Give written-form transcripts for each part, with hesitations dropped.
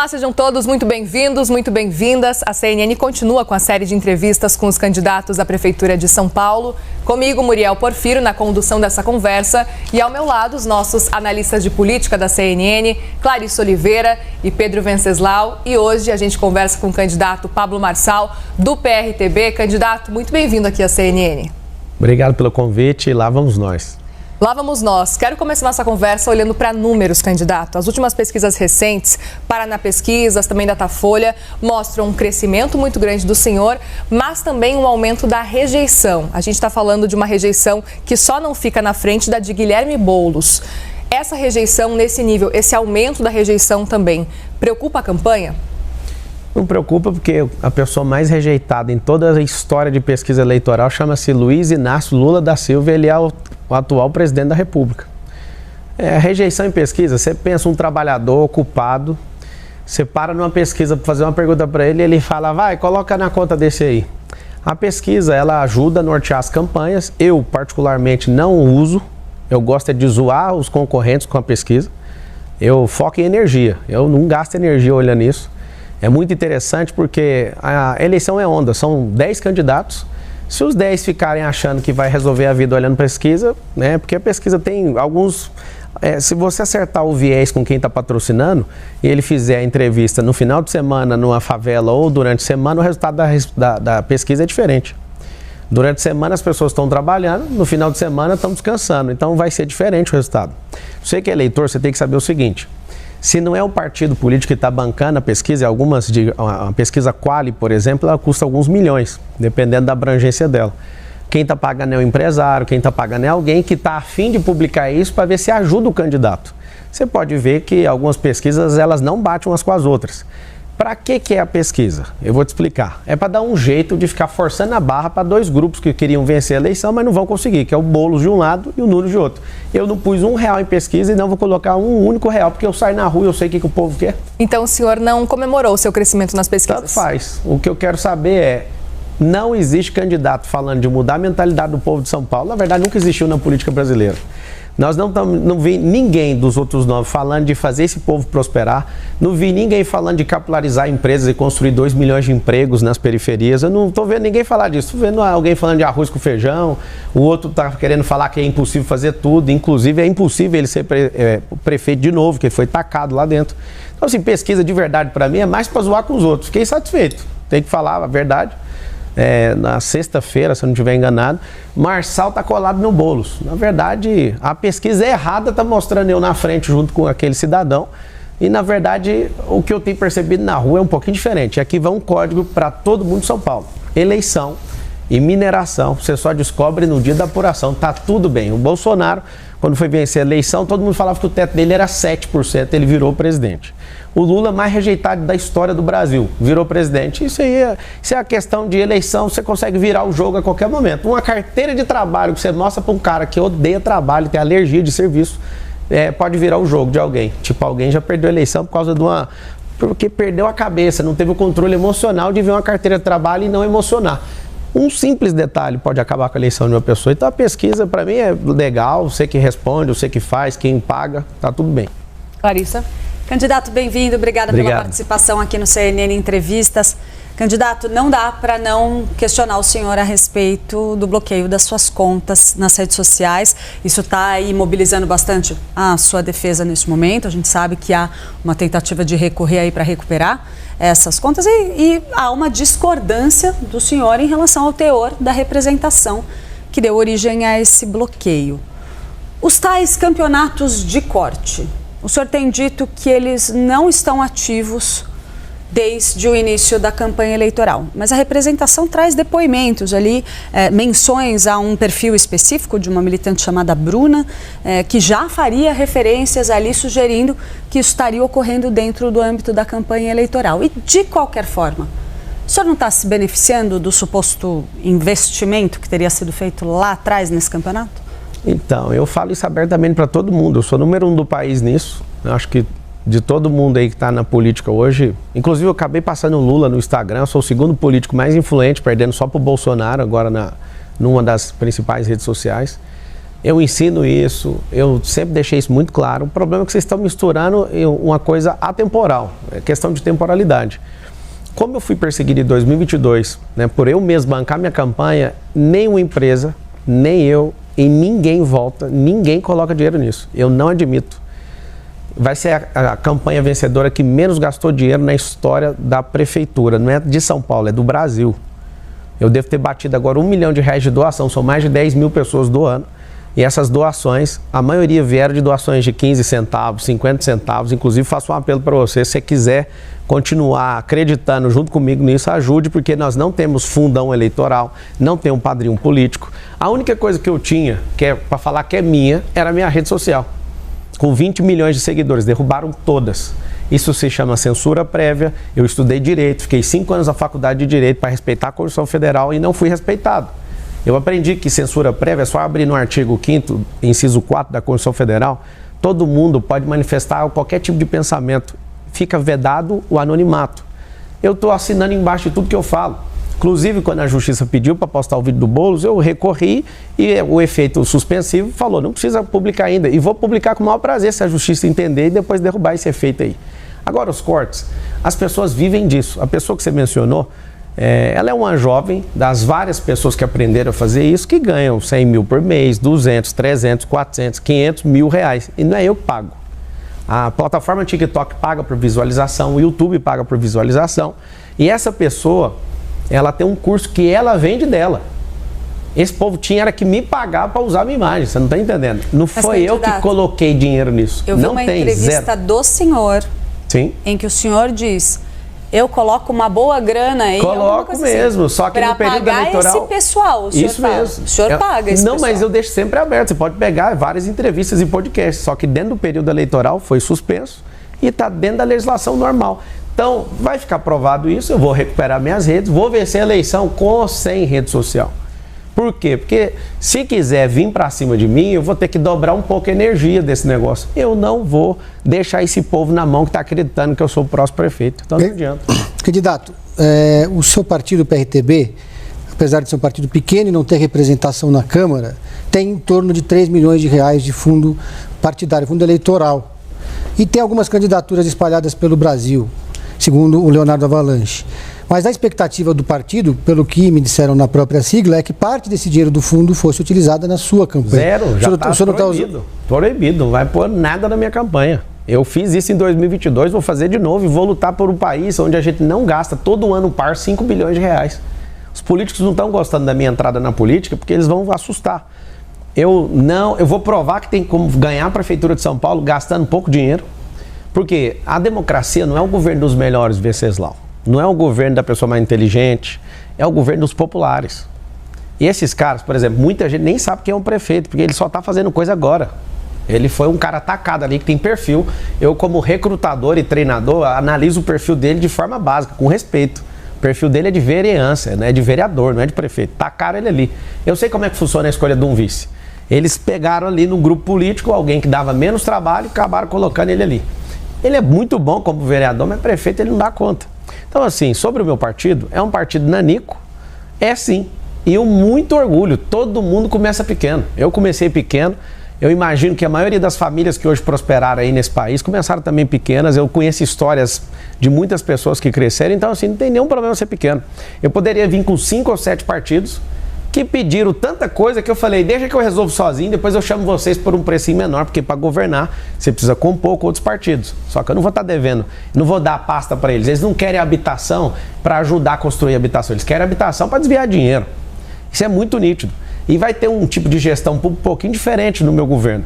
Olá, sejam todos muito bem-vindos, muito bem-vindas. A CNN continua com a série de entrevistas com os candidatos à Prefeitura de São Paulo. Comigo, Muriel Porfírio, na condução dessa conversa. E ao meu lado, os nossos analistas de política da CNN, Clarice Oliveira e Pedro Venceslau. E hoje a gente conversa com o candidato Pablo Marçal, do PRTB. Candidato, muito bem-vindo aqui à CNN. Obrigado pelo convite e lá vamos nós. Lá vamos nós. Quero começar nossa conversa olhando para números, candidato. As últimas pesquisas recentes, Paraná Pesquisas, também Datafolha, mostram um crescimento muito grande do senhor, mas também um aumento da rejeição. A gente está falando de uma rejeição que só não fica na frente da de Guilherme Boulos. Essa rejeição nesse nível, esse aumento da rejeição também, preocupa a campanha? Não preocupa, porque a pessoa mais rejeitada em toda a história de pesquisa eleitoral chama-se Luiz Inácio Lula da Silva. Ele é o atual presidente da República. A rejeição em pesquisa, você pensa um trabalhador ocupado, você para numa pesquisa para fazer uma pergunta para ele e ele fala, vai, coloca na conta desse aí. A pesquisa, ela ajuda a nortear as campanhas. Eu, particularmente, não uso. Eu gosto de zoar os concorrentes com a pesquisa. Eu foco em energia. Eu não gasto energia olhando isso. É muito interessante porque a eleição é onda, são 10 candidatos. Se os 10 ficarem achando que vai resolver a vida olhando pesquisa, né? Porque a pesquisa tem alguns... se você acertar o viés com quem está patrocinando e ele fizer a entrevista no final de semana numa favela ou durante a semana, o resultado da pesquisa é diferente. Durante a semana as pessoas estão trabalhando, no final de semana estão descansando, então vai ser diferente o resultado. Você que é eleitor, você tem que saber o seguinte: se não é o partido político que está bancando a pesquisa, a pesquisa Quali, por exemplo, ela custa alguns milhões, dependendo da abrangência dela. Quem está pagando é o empresário, quem está pagando é alguém que está a fim de publicar isso para ver se ajuda o candidato. Você pode ver que algumas pesquisas elas não batem umas com as outras. Para que é a pesquisa? Eu vou te explicar. É para dar um jeito de ficar forçando a barra para dois grupos que queriam vencer a eleição, mas não vão conseguir, que é o Boulos de um lado e o Nunes de outro. Eu não pus R$1 em pesquisa e não vou colocar um único real, porque eu saio na rua e eu sei o que o povo quer. Então o senhor não comemorou o seu crescimento nas pesquisas? Tanto faz. O que eu quero saber é, não existe candidato falando de mudar a mentalidade do povo de São Paulo. Na verdade, nunca existiu na política brasileira. Nós não vi ninguém dos outros 9 falando de fazer esse povo prosperar. Não vi ninguém falando de capitalizar empresas e construir 2 milhões de empregos nas periferias. Eu não estou vendo ninguém falar disso. Estou vendo alguém falando de arroz com feijão. O outro está querendo falar que é impossível fazer tudo. Inclusive, é impossível ele ser prefeito de novo, que ele foi tacado lá dentro. Então, assim, pesquisa de verdade para mim é mais para zoar com os outros. Fiquei satisfeito. Tem que falar a verdade. Na sexta-feira, se eu não estiver enganado, Marçal está colado no Boulos. Na verdade, a pesquisa errada está mostrando eu na frente junto com aquele cidadão. E, na verdade, o que eu tenho percebido na rua é um pouquinho diferente. Aqui vai um código para todo mundo de São Paulo. Eleição e mineração, você só descobre no dia da apuração. Tá tudo bem. O Bolsonaro, quando foi vencer a eleição, todo mundo falava que o teto dele era 7%, ele virou presidente. O Lula, mais rejeitado da história do Brasil, virou presidente. Isso é a questão de eleição, você consegue virar o jogo a qualquer momento. Uma carteira de trabalho que você mostra para um cara que odeia trabalho, tem alergia de serviço, pode virar o jogo de alguém. Tipo, alguém já perdeu a eleição por causa porque perdeu a cabeça, não teve o controle emocional de ver uma carteira de trabalho e não emocionar. Um simples detalhe pode acabar com a eleição de uma pessoa. Então a pesquisa, para mim, é legal, você que responde, você que faz, quem paga, tá tudo bem. Clarissa? Candidato, bem-vindo. Obrigada pela participação aqui no CNN Entrevistas. Candidato, não dá para não questionar o senhor a respeito do bloqueio das suas contas nas redes sociais. Isso está aí mobilizando bastante a sua defesa neste momento. A gente sabe que há uma tentativa de recorrer aí para recuperar essas contas e há uma discordância do senhor em relação ao teor da representação que deu origem a esse bloqueio. Os tais campeonatos de corte, o senhor tem dito que eles não estão ativos desde o início da campanha eleitoral, mas a representação traz depoimentos ali, menções a um perfil específico de uma militante chamada Bruna, que já faria referências ali sugerindo que isso estaria ocorrendo dentro do âmbito da campanha eleitoral. E de qualquer forma, o senhor não está se beneficiando do suposto investimento que teria sido feito lá atrás nesse campeonato? Então, eu falo isso abertamente para todo mundo. Eu sou número 1 do país nisso. Eu acho que de todo mundo aí que está na política hoje, inclusive eu acabei passando o Lula no Instagram, eu sou o segundo político mais influente, perdendo só para o Bolsonaro, agora numa das principais redes sociais. Eu ensino isso, eu sempre deixei isso muito claro. O problema é que vocês estão misturando uma coisa atemporal, é questão de temporalidade. Como eu fui perseguido em 2022, né, por eu mesmo bancar minha campanha, nenhuma empresa, nem eu, e ninguém volta, ninguém coloca dinheiro nisso. Eu não admito. Vai ser a campanha vencedora que menos gastou dinheiro na história da prefeitura. Não é de São Paulo, é do Brasil. Eu devo ter batido agora R$1 milhão de doação, são mais de 10 mil pessoas doando. E essas doações, a maioria vieram de doações de 15 centavos, 50 centavos. Inclusive, faço um apelo para você, se você quiser continuar acreditando junto comigo nisso, ajude, porque nós não temos fundão eleitoral, não temos um padrinho político. A única coisa que eu tinha, que é para falar que é minha, era a minha rede social. Com 20 milhões de seguidores, derrubaram todas. Isso se chama censura prévia. Eu estudei Direito, fiquei 5 anos na faculdade de Direito para respeitar a Constituição Federal e não fui respeitado. Eu aprendi que censura prévia é só abrir no artigo 5º, inciso 4 da Constituição Federal, todo mundo pode manifestar qualquer tipo de pensamento. Fica vedado o anonimato. Eu estou assinando embaixo de tudo que eu falo. Inclusive, quando a Justiça pediu para postar o vídeo do Boulos, eu recorri e o efeito suspensivo falou, não precisa publicar ainda. E vou publicar com o maior prazer se a Justiça entender e depois derrubar esse efeito aí. Agora, os cortes. As pessoas vivem disso. A pessoa que você mencionou, ela é uma jovem das várias pessoas que aprenderam a fazer isso, que ganham 100 mil por mês, 200, 300, 400, 500 mil reais. E não é eu que pago. A plataforma TikTok paga por visualização, o YouTube paga por visualização. E essa pessoa, ela tem um curso que ela vende dela. Esse povo era que me pagar para usar a minha imagem, você não está entendendo. Não foi eu que coloquei dinheiro nisso. Eu vi uma entrevista do senhor, sim, em que o senhor diz... Eu coloco uma boa grana aí. Coloco mesmo, assim, só que no período eleitoral... Para pagar esse pessoal, o senhor isso fala. mesmo. O senhor paga esse não, pessoal. Mas eu deixo sempre aberto. Você pode pegar várias entrevistas e podcasts, só que dentro do período eleitoral foi suspenso e está dentro da legislação normal. Então, vai ficar provado isso, eu vou recuperar minhas redes, vou vencer a eleição com ou sem rede social. Por quê? Porque se quiser vir para cima de mim, eu vou ter que dobrar um pouco a energia desse negócio. Eu não vou deixar esse povo na mão que está acreditando que eu sou o próximo prefeito. Então não adianta. Candidato, o seu partido, o PRTB, apesar de ser um partido pequeno e não ter representação na Câmara, tem em torno de 3 milhões de reais de fundo partidário, fundo eleitoral. E tem algumas candidaturas espalhadas pelo Brasil, segundo o Leonardo Avalanche. Mas a expectativa do partido, pelo que me disseram na própria sigla, é que parte desse dinheiro do fundo fosse utilizada na sua campanha. Zero, já está proibido. Proibido, não vai pôr nada na minha campanha. Eu fiz isso em 2022, vou fazer de novo e vou lutar por um país onde a gente não gasta todo ano par 5 bilhões de reais. Os políticos não estão gostando da minha entrada na política porque eles vão assustar. Eu vou provar que tem como ganhar a Prefeitura de São Paulo gastando pouco dinheiro, porque a democracia não é o governo dos melhores, Venceslau. Não é o governo da pessoa mais inteligente, é o governo dos populares. E esses caras, por exemplo, muita gente nem sabe quem é um prefeito, porque ele só está fazendo coisa agora. Ele foi um cara atacado ali, que tem perfil. Eu, como recrutador e treinador, analiso o perfil dele de forma básica, com respeito. O perfil dele é de vereança, né? É de vereador, não é de prefeito. Tacaram ele ali. Eu sei como é que funciona a escolha de um vice. Eles pegaram ali no grupo político alguém que dava menos trabalho e acabaram colocando ele ali. Ele é muito bom como vereador, mas prefeito ele não dá conta. Então, assim, sobre o meu partido, é um partido nanico, é sim. E eu muito orgulho, todo mundo começa pequeno. Eu comecei pequeno, eu imagino que a maioria das famílias que hoje prosperaram aí nesse país começaram também pequenas. Eu conheço histórias de muitas pessoas que cresceram, então assim, não tem nenhum problema ser pequeno. Eu poderia vir com 5 ou 7 partidos que pediram tanta coisa que eu falei, deixa que eu resolvo sozinho, depois eu chamo vocês por um precinho menor, porque para governar você precisa compor com outros partidos. Só que eu não vou estar devendo, não vou dar pasta para eles. Eles não querem habitação para ajudar a construir habitação, eles querem habitação para desviar dinheiro. Isso é muito nítido. E vai ter um tipo de gestão um pouquinho diferente no meu governo.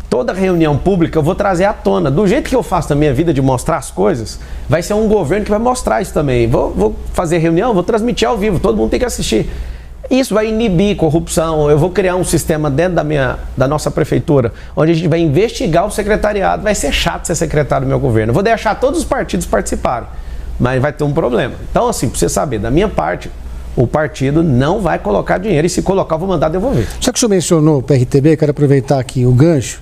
Toda reunião pública eu vou trazer à tona. Do jeito que eu faço na minha vida de mostrar as coisas, vai ser um governo que vai mostrar isso também. Vou fazer reunião, vou transmitir ao vivo, todo mundo tem que assistir. Isso vai inibir corrupção. Eu vou criar um sistema dentro da nossa prefeitura, onde a gente vai investigar o secretariado. Vai ser chato ser secretário do meu governo. Eu vou deixar todos os partidos participarem, mas vai ter um problema. Então, assim, para você saber, da minha parte, o partido não vai colocar dinheiro, e se colocar, eu vou mandar devolver. Já que o senhor mencionou o PRTB, quero aproveitar aqui o gancho.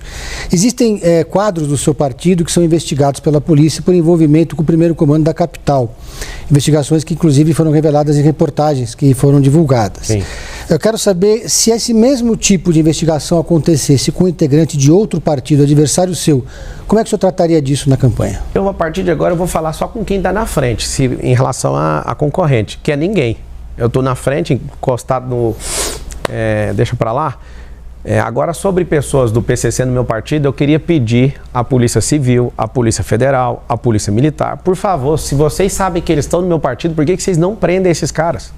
Existem quadros do seu partido que são investigados pela polícia por envolvimento com o primeiro comando da capital. Investigações que, inclusive, foram reveladas em reportagens que foram divulgadas. Sim. Eu quero saber se esse mesmo tipo de investigação acontecesse com um integrante de outro partido, adversário seu, como é que o senhor trataria disso na campanha? A partir de agora, eu vou falar só com quem está na frente, em relação a concorrente, que é ninguém. Eu estou na frente, encostado no... deixa para lá. Agora, sobre pessoas do PCC no meu partido, eu queria pedir à Polícia Civil, à Polícia Federal, à Polícia Militar, por favor, se vocês sabem que eles estão no meu partido, por que vocês não prendem esses caras?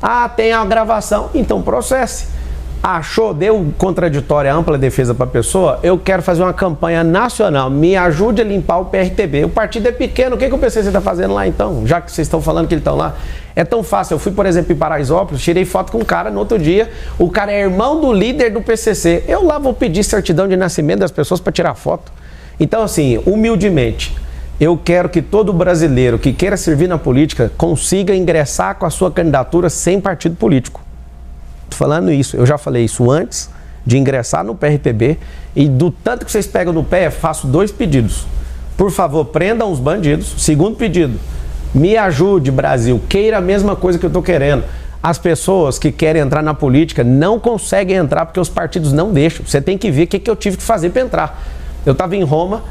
Ah, tem a gravação, então processe. Achou, deu contraditória, ampla defesa para a pessoa, eu quero fazer uma campanha nacional, me ajude a limpar o PRTB. O partido é pequeno, o que o PCC está fazendo lá então? Já que vocês estão falando que eles estão lá. É tão fácil, eu fui, por exemplo, em Paraisópolis, tirei foto com um cara, no outro dia, o cara é irmão do líder do PCC. Eu lá vou pedir certidão de nascimento das pessoas para tirar foto. Então, assim, humildemente, eu quero que todo brasileiro que queira servir na política consiga ingressar com a sua candidatura sem partido político. Estou falando isso, eu já falei isso antes de ingressar no PRTB e do tanto que vocês pegam no pé, faço 2 pedidos. Por favor, prendam os bandidos. Segundo pedido, me ajude, Brasil, queira a mesma coisa que eu estou querendo. As pessoas que querem entrar na política não conseguem entrar porque os partidos não deixam. Você tem que ver o que eu tive que fazer para entrar. Eu estava em Roma,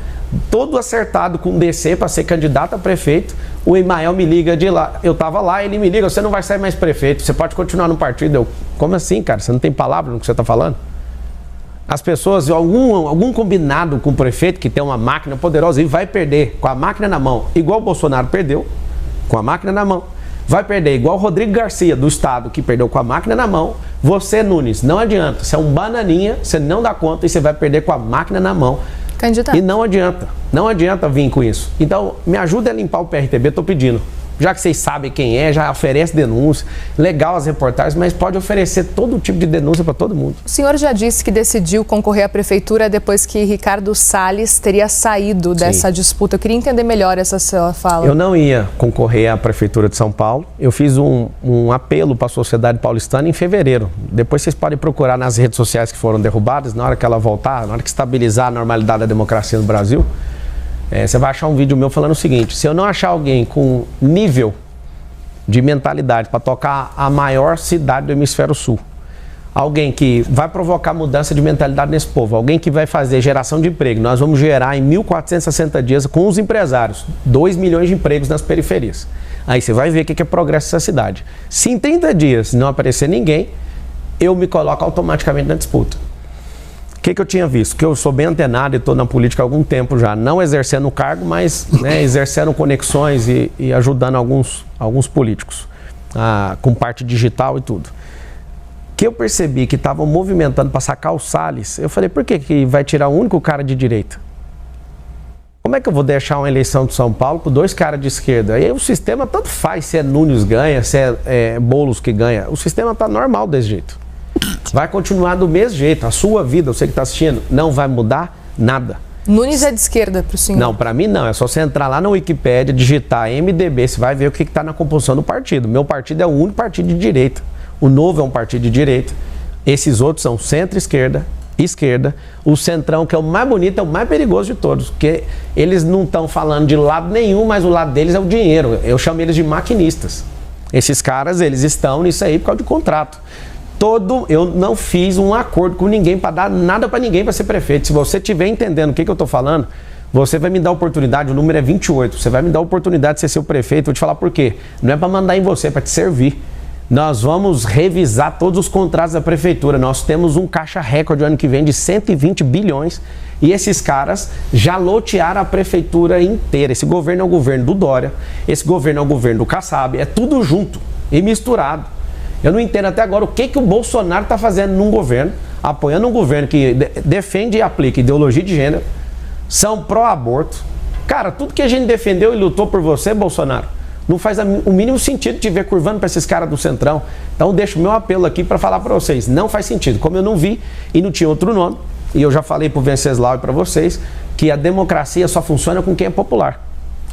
todo acertado com o DC para ser candidato a prefeito. O Emael me liga de lá, eu estava lá, ele me liga, você não vai ser mais prefeito, você pode continuar no partido. Eu, como assim, cara? Você não tem palavra no que você está falando? As pessoas, algum combinado com o prefeito que tem uma máquina poderosa e vai perder com a máquina na mão, igual o Bolsonaro perdeu, com a máquina na mão. Vai perder igual o Rodrigo Garcia, do Estado, que perdeu com a máquina na mão. Você, Nunes, não adianta. Você é um bananinha, você não dá conta e você vai perder com a máquina na mão. Candidato. E não adianta vir com isso. Então, me ajuda a limpar o PRTB, estou pedindo. Já que vocês sabem quem é, já oferece denúncia, legal as reportagens, mas pode oferecer todo tipo de denúncia para todo mundo. O senhor já disse que decidiu concorrer à prefeitura depois que Ricardo Salles teria saído dessa disputa. Eu queria entender melhor essa sua fala. Eu não ia concorrer à prefeitura de São Paulo. Eu fiz um apelo para a sociedade paulistana em fevereiro. Depois vocês podem procurar nas redes sociais que foram derrubadas, na hora que ela voltar, na hora que estabilizar a normalidade da democracia no Brasil. Você vai achar um vídeo meu falando o seguinte: se eu não achar alguém com nível de mentalidade para tocar a maior cidade do hemisfério sul, alguém que vai provocar mudança de mentalidade nesse povo, alguém que vai fazer geração de emprego, nós vamos gerar em 1.460 dias com os empresários 2 milhões de empregos nas periferias. Aí você vai ver o que é progresso nessa cidade. Se em 30 dias não aparecer ninguém, eu me coloco automaticamente na disputa. O que eu tinha visto? Que eu sou bem antenado e estou na política há algum tempo já, não exercendo o cargo, mas exercendo conexões e ajudando alguns políticos, com parte digital e tudo. Que eu percebi que estavam movimentando para sacar o Salles, eu falei, por que vai tirar o único cara de direita? Como é que eu vou deixar uma eleição de São Paulo com 2 caras de esquerda? Aí o sistema tanto faz se é Nunes ganha, se é Boulos que ganha. O sistema está normal desse jeito. Vai continuar do mesmo jeito. A sua vida, você que está assistindo, não vai mudar nada. Nunes é de esquerda para o senhor? Não, para mim não. É só você entrar lá na Wikipédia, digitar MDB, você vai ver o que está na composição do partido. Meu partido é o único partido de direita. O Novo é um partido de direita. Esses outros são centro-esquerda, esquerda. O centrão, que é o mais bonito, é o mais perigoso de todos. Porque eles não estão falando de lado nenhum, mas o lado deles é o dinheiro. Eu chamo eles de maquinistas. Esses caras, eles estão nisso aí por causa de contrato. Eu não fiz um acordo com ninguém para dar nada para ninguém para ser prefeito. Se você estiver entendendo o que eu estou falando, você vai me dar oportunidade, o número é 28, você vai me dar a oportunidade de ser seu prefeito, vou te falar por quê. Não é para mandar em você, é para te servir. Nós vamos revisar todos os contratos da prefeitura. Nós temos um caixa recorde ano que vem de 120 bilhões e esses caras já lotearam a prefeitura inteira. Esse governo é o governo do Dória, esse governo é o governo do Kassab, é tudo junto e misturado. Eu não entendo até agora o que o Bolsonaro está fazendo num governo, apoiando um governo que defende e aplica ideologia de gênero, são pró-aborto. Cara, tudo que a gente defendeu e lutou por você, Bolsonaro, não faz o mínimo sentido te ver curvando para esses caras do Centrão. Então deixo o meu apelo aqui para falar para vocês, não faz sentido. Como eu não vi e não tinha outro nome, e eu já falei para o Venceslau e para vocês, que a democracia só funciona com quem é popular.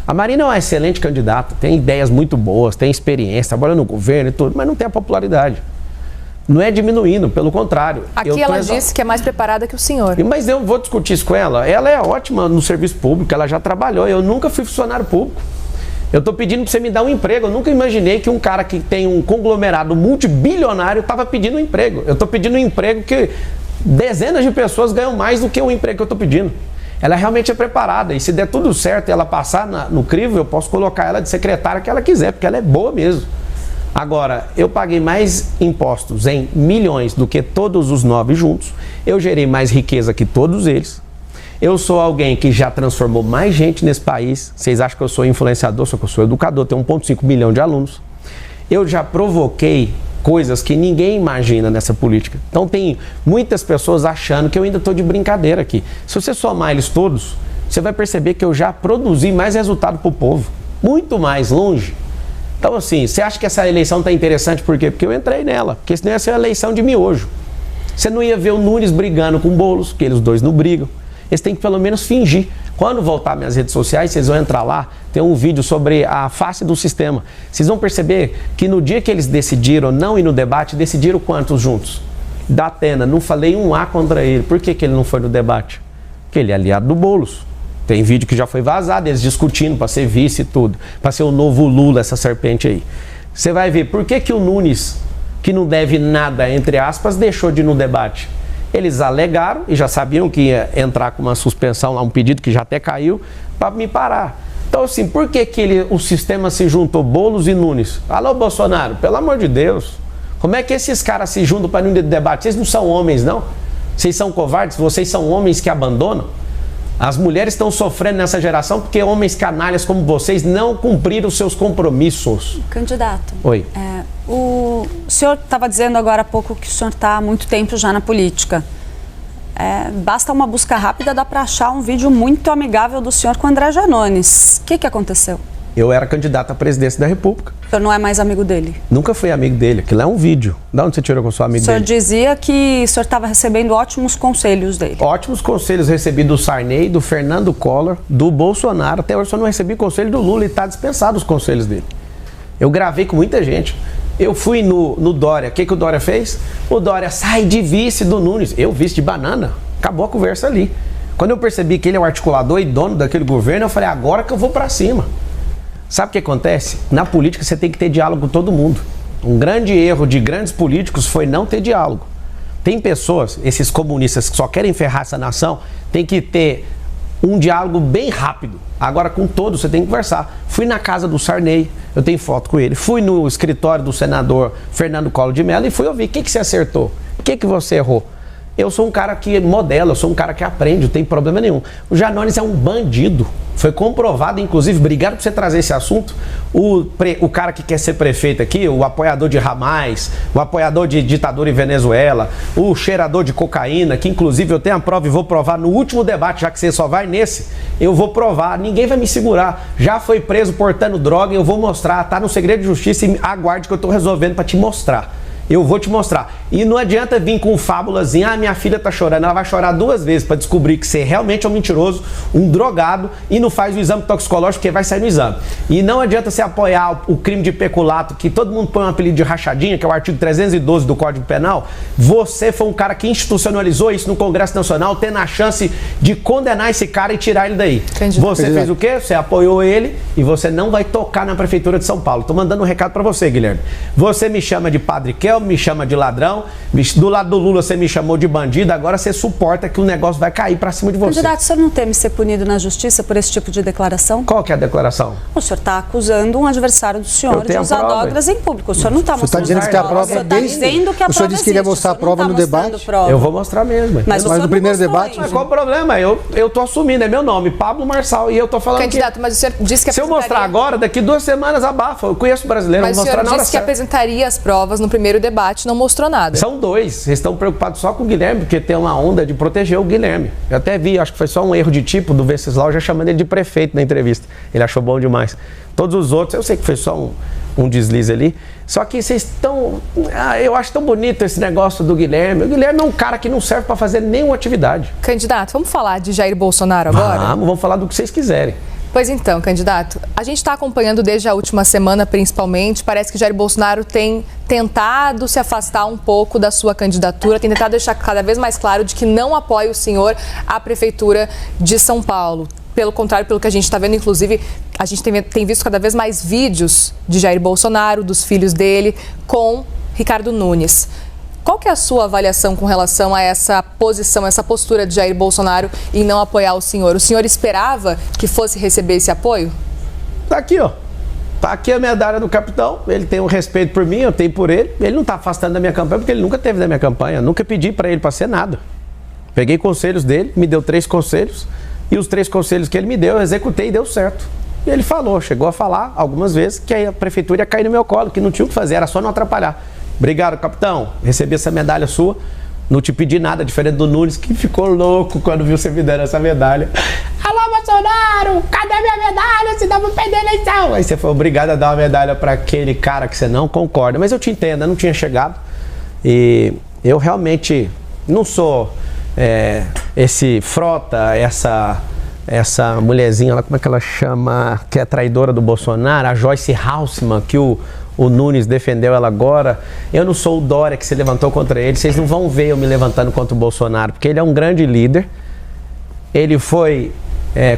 A Marina é uma excelente candidata, tem ideias muito boas, tem experiência, trabalha no governo e tudo, mas não tem a popularidade. Não é diminuindo, pelo contrário. Aqui ela disse que é mais preparada que o senhor. Mas eu vou discutir isso com ela. Ela é ótima no serviço público, ela já trabalhou. Eu nunca fui funcionário público. Eu estou pedindo para você me dar um emprego. Eu nunca imaginei que um cara que tem um conglomerado multibilionário estava pedindo um emprego. Eu estou pedindo um emprego que dezenas de pessoas ganham mais do que o emprego que eu estou pedindo. Ela realmente é preparada. E se der tudo certo e ela passar no crivo, eu posso colocar ela de secretária que ela quiser, porque ela é boa mesmo. Agora, eu paguei mais impostos em milhões do que todos os 9 juntos. Eu gerei mais riqueza que todos eles. Eu sou alguém que já transformou mais gente nesse país. Vocês acham que eu sou influenciador? Só que eu sou educador, tenho 1,5 milhão de alunos. Eu já provoquei coisas que ninguém imagina nessa política. Então tem muitas pessoas achando que eu ainda estou de brincadeira aqui. Se você somar eles todos, você vai perceber que eu já produzi mais resultado para o povo. Muito mais longe. Então assim, você acha que essa eleição está interessante por quê? Porque eu entrei nela. Porque senão ia ser uma eleição de miojo. Você não ia ver o Nunes brigando com o Boulos, porque eles dois não brigam. Eles têm que pelo menos fingir. Quando voltar minhas redes sociais, vocês vão entrar lá, tem um vídeo sobre a face do sistema. Vocês vão perceber que no dia que eles decidiram não ir no debate, decidiram quantos juntos? Da Atena, não falei um A contra ele. Por que ele não foi no debate? Porque ele é aliado do Boulos. Tem vídeo que já foi vazado, eles discutindo para ser vice e tudo. Para ser o novo Lula, essa serpente aí. Você vai ver por que o Nunes, que não deve nada, entre aspas, deixou de ir no debate. Eles alegaram e já sabiam que ia entrar com uma suspensão lá, um pedido que já até caiu, para me parar. Então assim, por que o sistema se juntou, Boulos e Nunes? Alô, Bolsonaro, pelo amor de Deus, como é que esses caras se juntam para não ir no debate? Vocês não são homens, não? Vocês são covardes? Vocês são homens que abandonam? As mulheres estão sofrendo nessa geração porque homens canalhas como vocês não cumpriram seus compromissos. Candidato. Oi. O senhor estava dizendo agora há pouco que o senhor está há muito tempo já na política. Basta uma busca rápida, dá para achar um vídeo muito amigável do senhor com o André Janones. O que aconteceu? Eu era candidato à presidência da República. O senhor não é mais amigo dele? Nunca fui amigo dele. Aquilo é um vídeo. De onde você tirou que eu sou amigo dele? O senhor dizia que o senhor estava recebendo ótimos conselhos dele. Ótimos conselhos recebi do Sarney, do Fernando Collor, do Bolsonaro. Até hoje eu só não recebi conselho do Lula e está dispensado os conselhos dele. Eu gravei com muita gente. Eu fui no Dória. O que o Dória fez? O Dória sai de vice do Nunes. Eu, vice de banana. Acabou a conversa ali. Quando eu percebi que ele é o articulador e dono daquele governo, eu falei, agora que eu vou para cima. Sabe o que acontece? Na política você tem que ter diálogo com todo mundo. Um grande erro de grandes políticos foi não ter diálogo. Tem pessoas, esses comunistas que só querem ferrar essa nação, tem que ter um diálogo bem rápido. Agora com todos você tem que conversar. Fui na casa do Sarney, eu tenho foto com ele. Fui no escritório do senador Fernando Collor de Mello e fui ouvir. O que você acertou? O que você errou? Eu sou um cara que modela, eu sou um cara que aprende, não tem problema nenhum. O Janones é um bandido. Foi comprovado, inclusive, obrigado por você trazer esse assunto, o cara que quer ser prefeito aqui, o apoiador de Hamas, o apoiador de ditadura em Venezuela, o cheirador de cocaína, que inclusive eu tenho a prova e vou provar no último debate, já que você só vai nesse, eu vou provar, ninguém vai me segurar. Já foi preso portando droga, eu vou mostrar, tá no segredo de justiça e aguarde que eu tô resolvendo para te mostrar. Eu vou te mostrar. E não adianta vir com fábulazinha, minha filha tá chorando. Ela vai chorar 2 vezes para descobrir que você realmente é um mentiroso, um drogado e não faz o exame toxicológico porque vai sair no exame. E não adianta você apoiar o crime de peculato, que todo mundo põe um apelido de rachadinha, que é o artigo 312 do Código Penal. Você foi um cara que institucionalizou isso no Congresso Nacional, tendo a chance de condenar esse cara e tirar ele daí. Entendi. Você fez o quê? Você apoiou ele e você não vai tocar na Prefeitura de São Paulo. Tô mandando um recado para você, Guilherme. Você me chama de Padre Kel, me chama de ladrão, do lado do Lula você me chamou de bandido, agora você suporta que o negócio vai cair pra cima de você. Candidato, o senhor não teme ser punido na justiça por esse tipo de declaração? Qual que é a declaração? O senhor está acusando um adversário do senhor de usar drogas em público. O senhor não está mostrando dizendo que a prova é dizendo que a prova. O senhor disse que iria mostrar a prova no debate. Eu vou mostrar mesmo. Mas no primeiro debate. Mas qual o problema? Eu tô assumindo, é meu nome, Pablo Marçal, e eu tô falando. Candidato, mas o senhor disse que se eu mostrar agora, daqui 2 semanas abafa. Eu conheço o brasileiro, mas vou mostrar na hora certa. Mas o senhor disse que apresentaria as provas no primeiro debate, não mostrou nada. São 2. Vocês estão preocupados só com o Guilherme, porque tem uma onda de proteger o Guilherme. Eu até vi, acho que foi só um erro de tipo do Venceslau, já chamando ele de prefeito na entrevista. Ele achou bom demais. Todos os outros, eu sei que foi só um deslize ali. Só que vocês estão... eu acho tão bonito esse negócio do Guilherme. O Guilherme é um cara que não serve para fazer nenhuma atividade. Candidato, vamos falar de Jair Bolsonaro agora? Vamos falar do que vocês quiserem. Pois então, candidato, a gente está acompanhando desde a última semana, principalmente, parece que Jair Bolsonaro tem tentado se afastar um pouco da sua candidatura, tem tentado deixar cada vez mais claro de que não apoia o senhor à Prefeitura de São Paulo. Pelo contrário, pelo que a gente está vendo, inclusive, a gente tem visto cada vez mais vídeos de Jair Bolsonaro, dos filhos dele, com Ricardo Nunes. Qual que é a sua avaliação com relação a essa posição, essa postura de Jair Bolsonaro em não apoiar o senhor? O senhor esperava que fosse receber esse apoio? Tá aqui, ó. Tá aqui a medalha do capitão. Ele tem um respeito por mim, eu tenho por ele. Ele não tá afastando da minha campanha porque ele nunca teve da minha campanha. Nunca pedi para ele para ser nada. Peguei conselhos dele, me deu 3 conselhos. E os 3 conselhos que ele me deu, eu executei e deu certo. E ele falou, chegou a falar algumas vezes que a prefeitura ia cair no meu colo, que não tinha o que fazer, era só não atrapalhar. Obrigado, capitão. Recebi essa medalha sua. Não te pedi nada, diferente do Nunes, que ficou louco quando viu você me dando essa medalha. Alô, Bolsonaro, cadê minha medalha? Senão eu vou perder a eleição. Aí você foi obrigado a dar uma medalha para aquele cara que você não concorda. Mas eu te entendo, eu não tinha chegado. E eu realmente não sou esse Frota, essa mulherzinha lá, como é que ela chama, que é traidora do Bolsonaro, a Joyce Halseman, que o Nunes defendeu ela agora. Eu não sou o Dória que se levantou contra ele. Vocês não vão ver eu me levantando contra o Bolsonaro, porque ele é um grande líder. Ele foi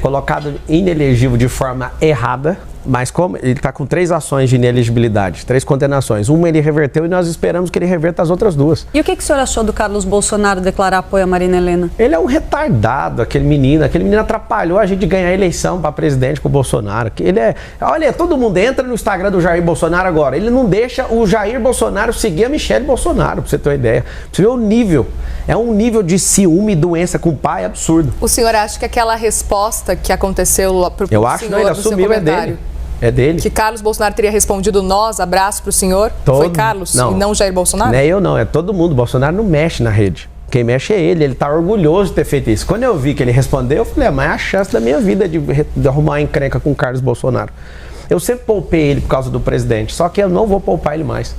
colocado inelegível de forma errada, mas como ele está com 3 ações de inelegibilidade, 3 condenações. Uma ele reverteu e nós esperamos que ele reverta as outras 2. E o que o senhor achou do Carlos Bolsonaro declarar apoio a Marina Helena? Ele é um retardado, aquele menino atrapalhou a gente de ganhar a eleição para presidente com o Bolsonaro. Olha, todo mundo entra no Instagram do Jair Bolsonaro agora, ele não deixa o Jair Bolsonaro seguir a Michelle Bolsonaro, para você ter uma ideia. Pra você ver o nível, é um nível de ciúme e doença com o pai absurdo. O senhor acha que aquela resposta que aconteceu pro Eu acho, senhor, não, ele assumiu, é dele. É dele. Que Carlos Bolsonaro teria respondido nós, abraço pro senhor? Foi Carlos e não Jair Bolsonaro? Não é eu não, é todo mundo. Bolsonaro não mexe na rede. Quem mexe é ele tá orgulhoso de ter feito isso. Quando eu vi que ele respondeu, eu falei, mas é a chance da minha vida de arrumar uma encrenca com o Carlos Bolsonaro. Eu sempre poupei ele por causa do presidente, só que eu não vou poupar ele mais.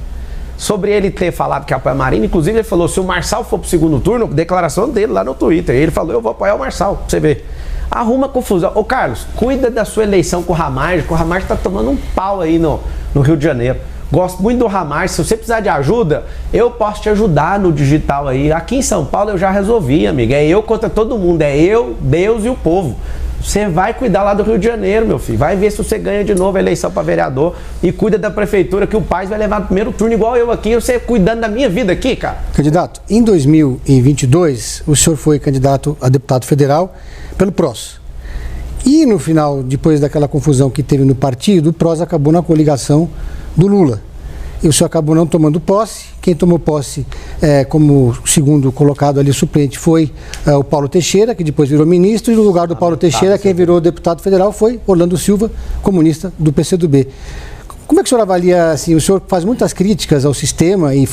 Sobre ele ter falado que apoia a Marina, inclusive ele falou, se o Marçal for pro segundo turno, declaração dele lá no Twitter, ele falou, eu vou apoiar o Marçal, pra você ver. Arruma confusão. Ô Carlos, cuida da sua eleição com o Ramagem, que o Ramagem tá tomando um pau aí no Rio de Janeiro. Gosto muito do Ramagem, se você precisar de ajuda, eu posso te ajudar no digital aí. Aqui em São Paulo eu já resolvi, amiga. É eu contra todo mundo, é eu, Deus e o povo. Você vai cuidar lá do Rio de Janeiro, meu filho. Vai ver se você ganha de novo a eleição para vereador e cuida da prefeitura, que o Paes vai levar no primeiro turno igual eu aqui. Você cuidando da minha vida aqui, cara. Candidato, em 2022, o senhor foi candidato a deputado federal pelo PROS. E no final, depois daquela confusão que teve no partido, o PROS acabou na coligação do Lula. E o senhor acabou não tomando posse. Quem tomou posse como segundo colocado ali, suplente, foi o Paulo Teixeira, que depois virou ministro, e no lugar do Paulo Teixeira, quem virou deputado federal foi Orlando Silva, comunista do PCdoB. Como é que o senhor avalia, assim, o senhor faz muitas críticas ao sistema e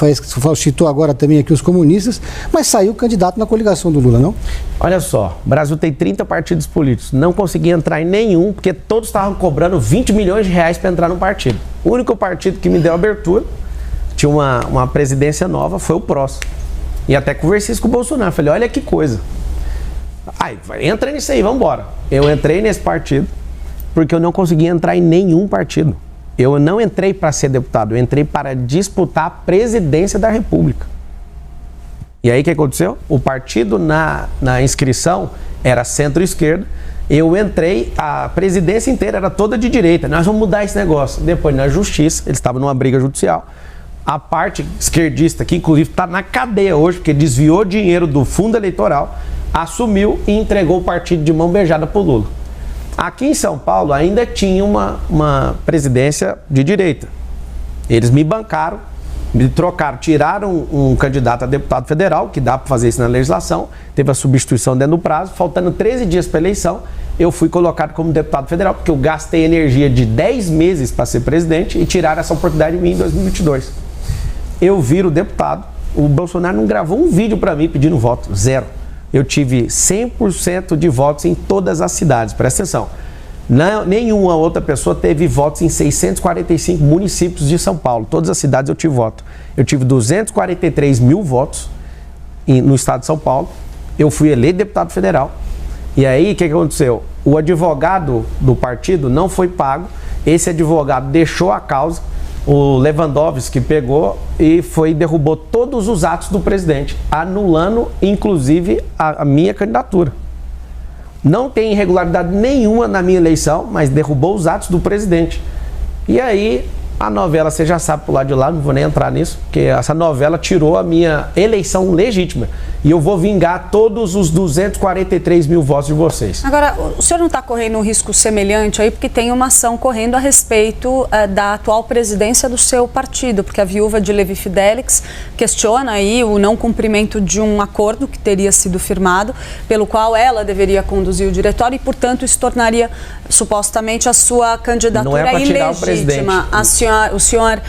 citou agora também aqui os comunistas, mas saiu candidato na coligação do Lula, não? Olha só, o Brasil tem 30 partidos políticos, não consegui entrar em nenhum, porque todos estavam cobrando 20 milhões de reais para entrar no partido. O único partido que me deu abertura, tinha uma presidência nova, foi o PROS. E até conversei isso com o Bolsonaro, falei, olha que coisa. Entra nisso aí, vamos embora. Eu entrei nesse partido, porque eu não consegui entrar em nenhum partido. Eu não entrei para ser deputado, eu entrei para disputar a presidência da República. E aí o que aconteceu? O partido na inscrição era centro-esquerda, eu entrei, a presidência inteira era toda de direita, nós vamos mudar esse negócio. Depois na justiça, eles estavam numa briga judicial, a parte esquerdista, que inclusive está na cadeia hoje, porque desviou dinheiro do fundo eleitoral, assumiu e entregou o partido de mão beijada para o Lula. Aqui em São Paulo ainda tinha uma presidência de direita. Eles me bancaram, me trocaram, tiraram um candidato a deputado federal, que dá para fazer isso na legislação, teve a substituição dentro do prazo, faltando 13 dias para a eleição, eu fui colocado como deputado federal, porque eu gastei energia de 10 meses para ser presidente e tiraram essa oportunidade de mim em 2022. Eu viro deputado, o Bolsonaro não gravou um vídeo para mim pedindo voto, 0. Eu tive 100% de votos em todas as cidades, presta atenção. Nenhuma outra pessoa teve votos em 645 municípios de São Paulo. Todas as cidades eu tive voto. Eu tive 243 mil votos no estado de São Paulo. Eu fui eleito deputado federal. E aí, o que aconteceu? O advogado do partido não foi pago. Esse advogado deixou a causa. O Lewandowski pegou e derrubou todos os atos do presidente, anulando, inclusive, a minha candidatura. não tem irregularidade nenhuma na minha eleição, mas derrubou os atos do presidente. E aí, a novela, você já sabe por lá de lá, não vou nem entrar nisso, porque essa novela tirou a minha eleição legítima. E eu vou vingar todos os 243 mil votos de vocês. Agora, o senhor não está correndo um risco semelhante aí, porque tem uma ação correndo a respeito da atual presidência do seu partido, porque a viúva de Levi Fidelix questiona aí o não cumprimento de um acordo que teria sido firmado, pelo qual ela deveria conduzir o diretório e, portanto, isso tornaria supostamente a sua candidatura ilegítima. O senhor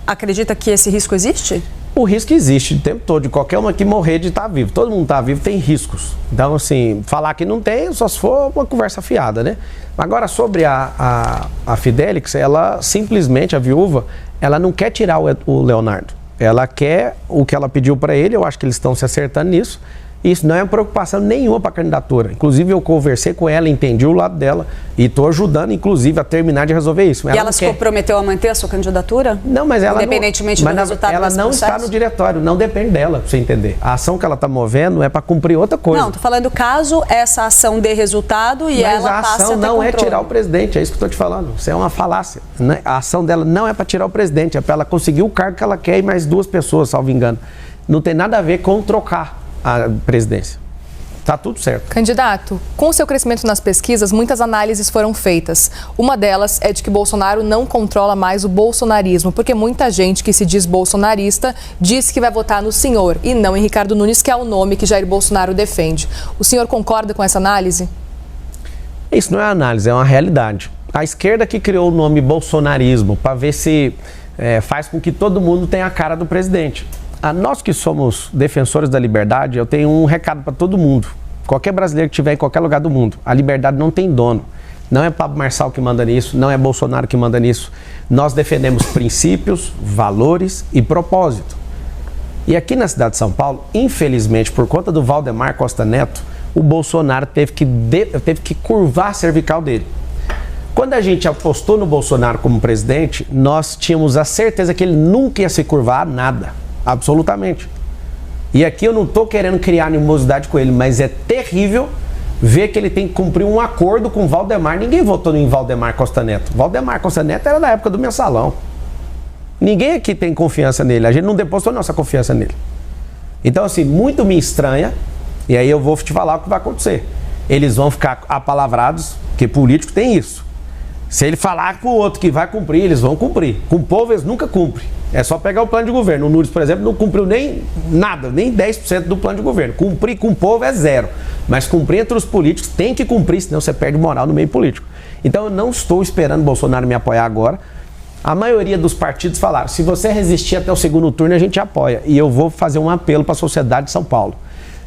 acredita que esse risco existe? O risco existe o tempo todo, de qualquer uma que morrer de estar vivo. Todo mundo está vivo, tem riscos. Então, assim, falar que não tem, só se for uma conversa fiada, né? Agora, sobre a Fidelix, ela simplesmente, a viúva, ela não quer tirar o Leonardo. Ela quer o que ela pediu para ele, eu acho que eles estão se acertando nisso. Isso não é preocupação nenhuma para a candidatura. Inclusive, eu conversei com ela, entendi o lado dela e estou ajudando, inclusive, a terminar de resolver isso. E ela se comprometeu a manter a sua candidatura? Não, mas ela independentemente não, do resultado ela não processo? Está no diretório, não depende dela, para você entender. A ação que ela está movendo é para cumprir outra coisa. Não, estou falando caso essa ação dê resultado e mas ela passe a ter controle. Mas a ação não é tirar o presidente, é isso que eu estou te falando. Isso é uma falácia. Né? A ação dela não é para tirar o presidente, é para ela conseguir o cargo que ela quer e mais 2 pessoas, salvo engano. Não tem nada a ver com trocar a presidência. Tá tudo certo. Candidato, com o seu crescimento nas pesquisas, muitas análises foram feitas. Uma delas é de que Bolsonaro não controla mais o bolsonarismo, porque muita gente que se diz bolsonarista diz que vai votar no senhor e não em Ricardo Nunes, que é o nome que Jair Bolsonaro defende. O senhor concorda com essa análise? Isso não é análise, é uma realidade. A esquerda que criou o nome bolsonarismo para ver se faz com que todo mundo tenha a cara do presidente. Nós que somos defensores da liberdade, eu tenho um recado para todo mundo. Qualquer brasileiro que estiver em qualquer lugar do mundo, a liberdade não tem dono. Não é Pablo Marçal que manda nisso, não é Bolsonaro que manda nisso. Nós defendemos princípios, valores e propósito. E aqui na cidade de São Paulo, infelizmente, por conta do Valdemar Costa Neto, o Bolsonaro teve que curvar a cervical dele. Quando a gente apostou no Bolsonaro como presidente, nós tínhamos a certeza que ele nunca ia se curvar a nada. Absolutamente. E aqui eu não estou querendo criar animosidade com ele, mas é terrível ver que ele tem que cumprir um acordo com o Valdemar. Ninguém votou em Valdemar Costa Neto. Valdemar Costa Neto era da época do Mensalão. Ninguém aqui tem confiança nele. A gente não depositou nossa confiança nele. Então, assim, muito me estranha, e aí eu vou te falar o que vai acontecer. Eles vão ficar apalavrados, porque político tem isso. Se ele falar com o outro que vai cumprir, eles vão cumprir. Com o povo, eles nunca cumprem. É só pegar o plano de governo. O Nunes, por exemplo, não cumpriu nem nada, nem 10% do plano de governo. Cumprir com o povo é 0. Mas cumprir entre os políticos tem que cumprir, senão você perde moral no meio político. Então eu não estou esperando o Bolsonaro me apoiar agora. A maioria dos partidos falaram, se você resistir até o segundo turno, a gente apoia. E eu vou fazer um apelo para a sociedade de São Paulo.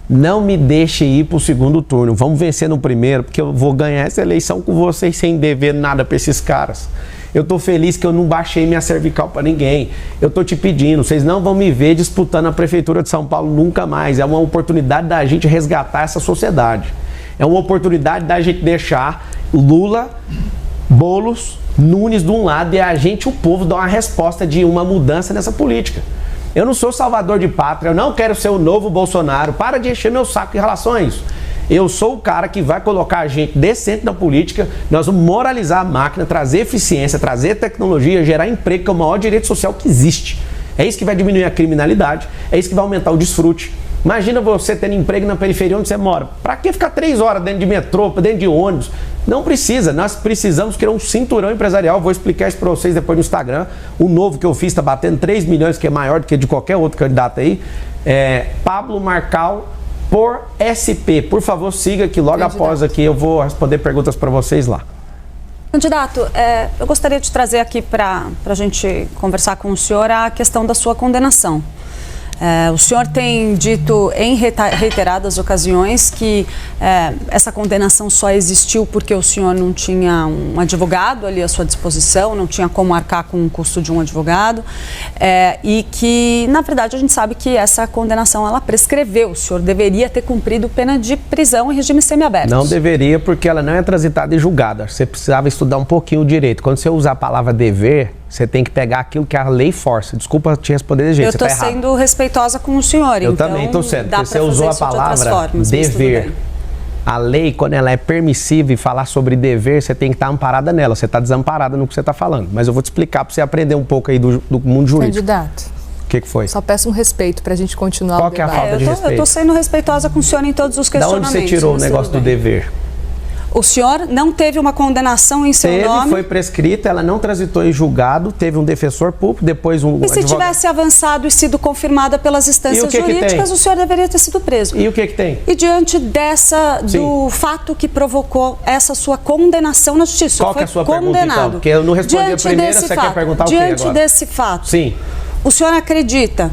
Não me deixe ir para o segundo turno. Vamos vencer no primeiro, porque eu vou ganhar essa eleição com vocês sem dever nada para esses caras. Eu estou feliz que eu não baixei minha cervical para ninguém. Eu estou te pedindo, vocês não vão me ver disputando a Prefeitura de São Paulo nunca mais. É uma oportunidade da gente resgatar essa sociedade. É uma oportunidade da gente deixar Lula, Boulos, Nunes de um lado e a gente, o povo, dar uma resposta de uma mudança nessa política. Eu não sou salvador de pátria, eu não quero ser o novo Bolsonaro. Para de encher meu saco em relação a isso. Eu sou o cara que vai colocar a gente decente na política, nós vamos moralizar a máquina, trazer eficiência, trazer tecnologia, gerar emprego, que é o maior direito social que existe. É isso que vai diminuir a criminalidade, é isso que vai aumentar o desfrute. Imagina você tendo emprego na periferia onde você mora. Para que ficar 3 horas dentro de metrô, dentro de ônibus? Não precisa, nós precisamos criar um cinturão empresarial. Vou explicar isso para vocês depois no Instagram. O novo que eu fiz está batendo 3 milhões, que é maior do que de qualquer outro candidato aí. Pablo Marcal por SP. Por favor, siga que logo após aqui eu vou responder perguntas para vocês lá. Candidato, eu gostaria de trazer aqui para a gente conversar com o senhor a questão da sua condenação. O senhor tem dito em reiteradas ocasiões que essa condenação só existiu porque o senhor não tinha um advogado ali à sua disposição, não tinha como arcar com o custo de um advogado, e que, na verdade, a gente sabe que essa condenação ela prescreveu. O senhor deveria ter cumprido pena de prisão em regime semiaberto. Não deveria, porque ela não é transitada e julgada. Você precisava estudar um pouquinho o direito. Quando você usar a palavra dever, você tem que pegar aquilo que a lei força. Desculpa te responder de jeito, você está errado. Eu estou sendo respeitosa com o senhor, eu também estou sendo, porque você usou a palavra dever. A lei, quando ela é permissiva e falar sobre dever, você tem que estar amparada nela. Você está desamparada no que você está falando. Mas eu vou te explicar para você aprender um pouco aí do mundo jurídico. Candidato. O que foi? Só peço um respeito para a gente continuar Qual o que é a debate. falta de respeito? Eu estou sendo respeitosa com o senhor em todos os Da questionamentos. onde você tirou o negócio do dever? O senhor não teve uma condenação em seu nome? Foi prescrita, ela não transitou em julgado, teve um defensor público, depois um E se tivesse avançado e sido confirmada pelas instâncias jurídicas, o senhor deveria ter sido preso. E o que tem? E diante do fato que provocou essa sua condenação na justiça, Qual que é a sua pergunta, então? Porque eu não respondi a primeira, você quer perguntar o quê agora? Diante desse fato, sim. O senhor acredita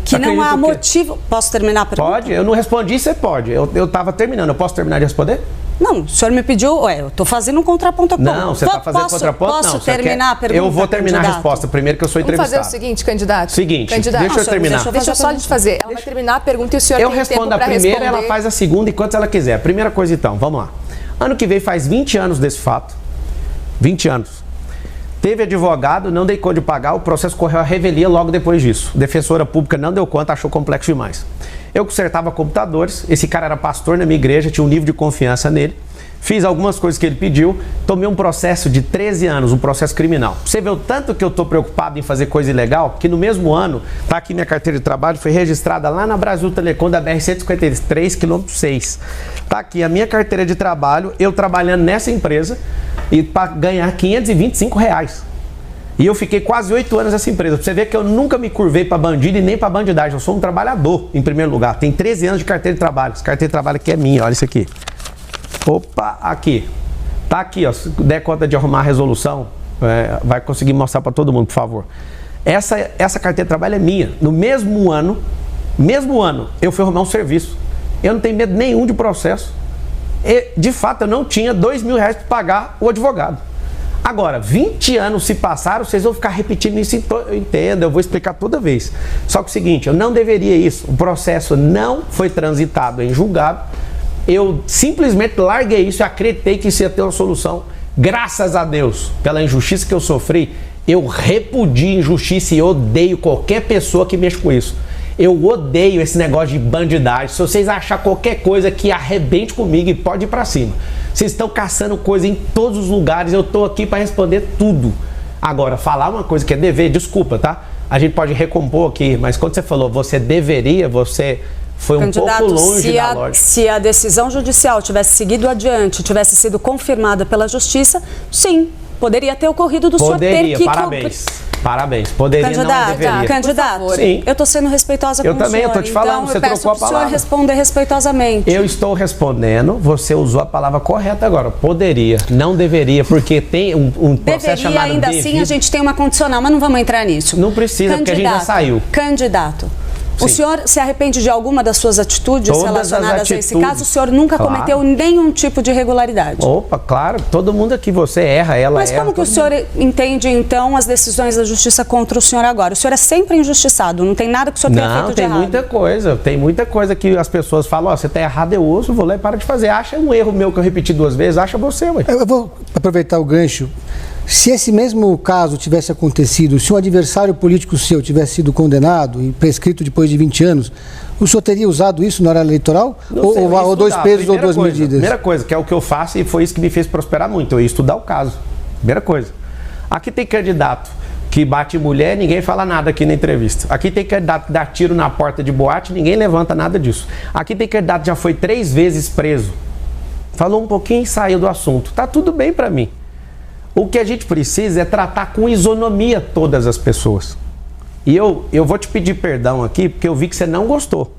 que não há motivo... Posso terminar a pergunta? Pode, eu não respondi, você pode. Eu estava terminando, eu posso terminar de responder? Não, o senhor me pediu, eu estou fazendo um contraponto. Não, você está fazendo contraponto? Posso não, terminar a pergunta, eu vou terminar candidato? A resposta primeiro, que eu sou entrevistado. Vamos fazer o seguinte, candidato. Candidato, deixa eu terminar. Deixa eu só te fazer. Ela vai terminar a pergunta e o senhor tem tempo para responder. Eu respondo a primeira, ela faz a segunda enquanto ela quiser. Primeira coisa então, vamos lá. Ano que vem faz 20 anos desse fato. 20 anos. Teve advogado, não dei conta de pagar, o processo correu à revelia logo depois disso. Defensora pública não deu conta, achou complexo demais. Eu consertava computadores, esse cara era pastor na minha igreja, tinha um nível de confiança nele. Fiz algumas coisas que ele pediu, tomei um processo de 13 anos, um processo criminal. Você vê o tanto que eu estou preocupado em fazer coisa ilegal, que no mesmo ano, tá aqui minha carteira de trabalho, foi registrada lá na Brasil Telecom da BR-153, quilômetro 6. Tá aqui a minha carteira de trabalho, eu trabalhando nessa empresa, e para ganhar R$525. E eu fiquei quase 8 anos nessa empresa. Pra você ver que eu nunca me curvei para bandido e nem para bandidagem. Eu sou um trabalhador, em primeiro lugar. Tem 13 anos de carteira de trabalho. Essa carteira de trabalho aqui é minha, olha isso aqui. Opa, aqui. Tá aqui, ó. Se der conta de arrumar a resolução, vai conseguir mostrar para todo mundo, por favor. Essa carteira de trabalho é minha. No mesmo ano, eu fui arrumar um serviço. Eu não tenho medo nenhum de processo. E, de fato, eu não tinha R$2.000 para pagar o advogado. Agora, 20 anos se passaram, vocês vão ficar repetindo isso, eu entendo, eu vou explicar toda vez. Só que é o seguinte, eu não deveria isso. O processo não foi transitado em julgado. Eu simplesmente larguei isso e acreditei que isso ia ter uma solução. Graças a Deus, pela injustiça que eu sofri, eu repudio injustiça e odeio qualquer pessoa que mexa com isso. Eu odeio esse negócio de bandidagem. Se vocês acharem qualquer coisa que arrebente comigo, pode ir pra cima. Vocês estão caçando coisa em todos os lugares, eu tô aqui para responder tudo. Agora, falar uma coisa que é dever, desculpa, tá? A gente pode recompor aqui, mas quando você falou você deveria, você foi um pouco longe da lógica. Se a decisão judicial tivesse seguido adiante, tivesse sido confirmada pela justiça, sim, poderia ter ocorrido do senhor ter que... Parabéns. Poderia, não deveria. Candidato, sim. Eu estou sendo respeitosa com o senhor. Eu também, eu estou te falando, então, você trocou a palavra. Eu peço para o senhor responder respeitosamente. Eu estou respondendo, você usou a palavra correta agora. Poderia, não deveria, porque tem um processo chamado ainda devido. Assim a gente tem uma condicional, mas não vamos entrar nisso. Não precisa, porque a gente já saiu. Candidato. Sim. O senhor se arrepende de alguma das suas atitudes relacionadas a esse caso? O senhor nunca cometeu nenhum tipo de irregularidade? Opa, claro. Todo mundo aqui, você erra, ela erra. Mas como que o senhor entende, então, as decisões da justiça contra o senhor agora? O senhor é sempre injustiçado, não tem nada que o senhor tenha feito de errado. Não, tem muita coisa que as pessoas falam, você tá errado, eu ouço, vou lá e para de fazer. Acha um erro meu que eu repeti 2 vezes, acha você, ué. Eu vou aproveitar o gancho. Se esse mesmo caso tivesse acontecido, se um adversário político seu tivesse sido condenado e prescrito depois de 20 anos, o senhor teria usado isso na hora eleitoral? Ou 2 pesos ou 2 medidas? Primeira coisa, que é o que eu faço e foi isso que me fez prosperar muito, eu ia estudar o caso. Primeira coisa. Aqui tem candidato que bate mulher, ninguém fala nada aqui na entrevista. Aqui tem candidato que dá tiro na porta de boate, ninguém levanta nada disso. Aqui tem candidato que já foi 3 vezes preso. Falou um pouquinho e saiu do assunto. Tá tudo bem pra mim. O que a gente precisa é tratar com isonomia todas as pessoas. E eu vou te pedir perdão aqui, porque eu vi que você não gostou.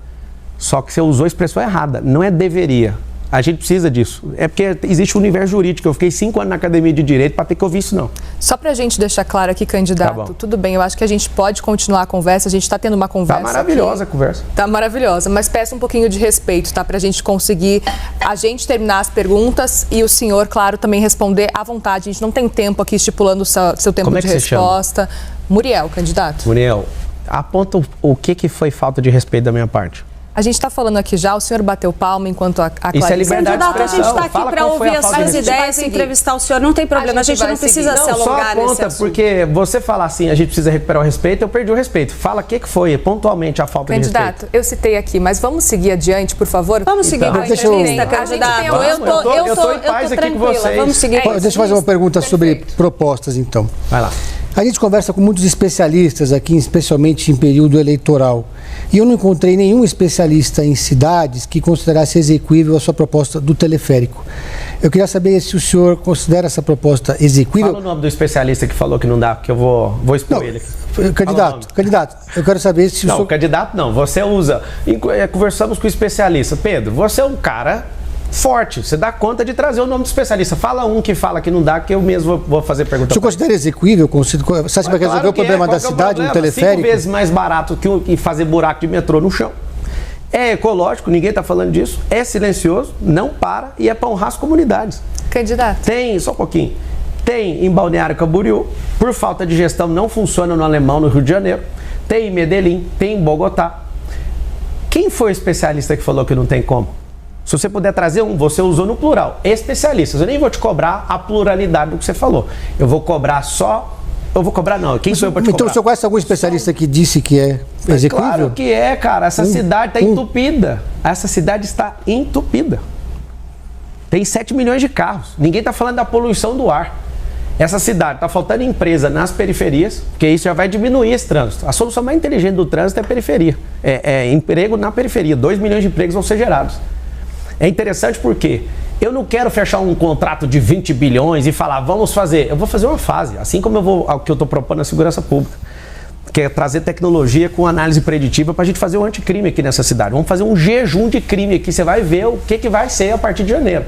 Só que você usou a expressão errada. Não é deveria. A gente precisa disso. É porque existe um universo jurídico. Eu fiquei 5 anos na academia de direito para ter que ouvir isso, não. Só para a gente deixar claro aqui, candidato, tudo bem, eu acho que a gente pode continuar a conversa, a gente está tendo uma conversa. Tá maravilhosa a conversa. Tá maravilhosa, mas peço um pouquinho de respeito, tá? Para a gente conseguir, a gente terminar as perguntas e o senhor, claro, também responder à vontade. A gente não tem tempo aqui estipulando o seu tempo de resposta. Muriel, candidato. Muriel, aponta o que foi falta de respeito da minha parte. A gente está falando aqui já, o senhor bateu palma enquanto a Clarice... Isso é liberdade de expressão. A gente está aqui para ouvir as suas ideias e entrevistar o senhor. Não tem problema, a gente não precisa se alongar nesse assunto. Só aponta, porque você falar assim, a gente precisa recuperar o respeito, eu perdi o respeito. Fala o que foi pontualmente a falta de respeito. Candidato, eu citei aqui, mas vamos seguir adiante, por favor? Vamos seguir com a entrevista, candidato. Eu tô em paz aqui com vocês. Vamos seguir. Deixa eu fazer uma pergunta sobre propostas, então. Vai lá. A gente conversa com muitos especialistas aqui, especialmente em período eleitoral. E eu não encontrei nenhum especialista em cidades que considerasse exequível a sua proposta do teleférico. Eu queria saber se o senhor considera essa proposta exequível. Fala o nome do especialista que falou que não dá, porque eu vou expor ele aqui. Candidato, eu quero saber se o senhor... Não, candidato não, você usa... Conversamos com o especialista. Pedro, você é um cara... forte, você dá conta de trazer o nome do especialista. Fala um que fala que não dá, que eu mesmo vou fazer pergunta. O senhor considera exequível? Você acha que vai resolver o problema da cidade, no teleférico? 5 vezes mais barato que fazer buraco de metrô no chão. É ecológico, ninguém está falando disso. É silencioso, não para e é para honrar as comunidades. Candidato. Tem, só um pouquinho. Tem em Balneário Camboriú, por falta de gestão não funciona no Alemão, no Rio de Janeiro. Tem em Medellín, tem em Bogotá. Quem foi o especialista que falou que não tem como? Se você puder trazer um, você usou no plural, especialistas. Eu nem vou te cobrar a pluralidade do que você falou. Eu vou cobrar só... Eu vou cobrar não, quem sou eu para te cobrar? Então o senhor conhece algum especialista que disse que é executível? Claro que é, cara. Essa cidade está entupida. Essa cidade está entupida. Tem 7 milhões de carros. Ninguém está falando da poluição do ar. Essa cidade está faltando empresa nas periferias, porque isso já vai diminuir esse trânsito. A solução mais inteligente do trânsito é a periferia. É emprego na periferia. 2 milhões de empregos vão ser gerados. É interessante porque eu não quero fechar um contrato de 20 bilhões e falar, vamos fazer. Eu vou fazer uma fase, assim como o que eu estou propondo na segurança pública, que é trazer tecnologia com análise preditiva para a gente fazer um anticrime aqui nessa cidade. Vamos fazer um jejum de crime aqui, você vai ver o que vai ser a partir de janeiro.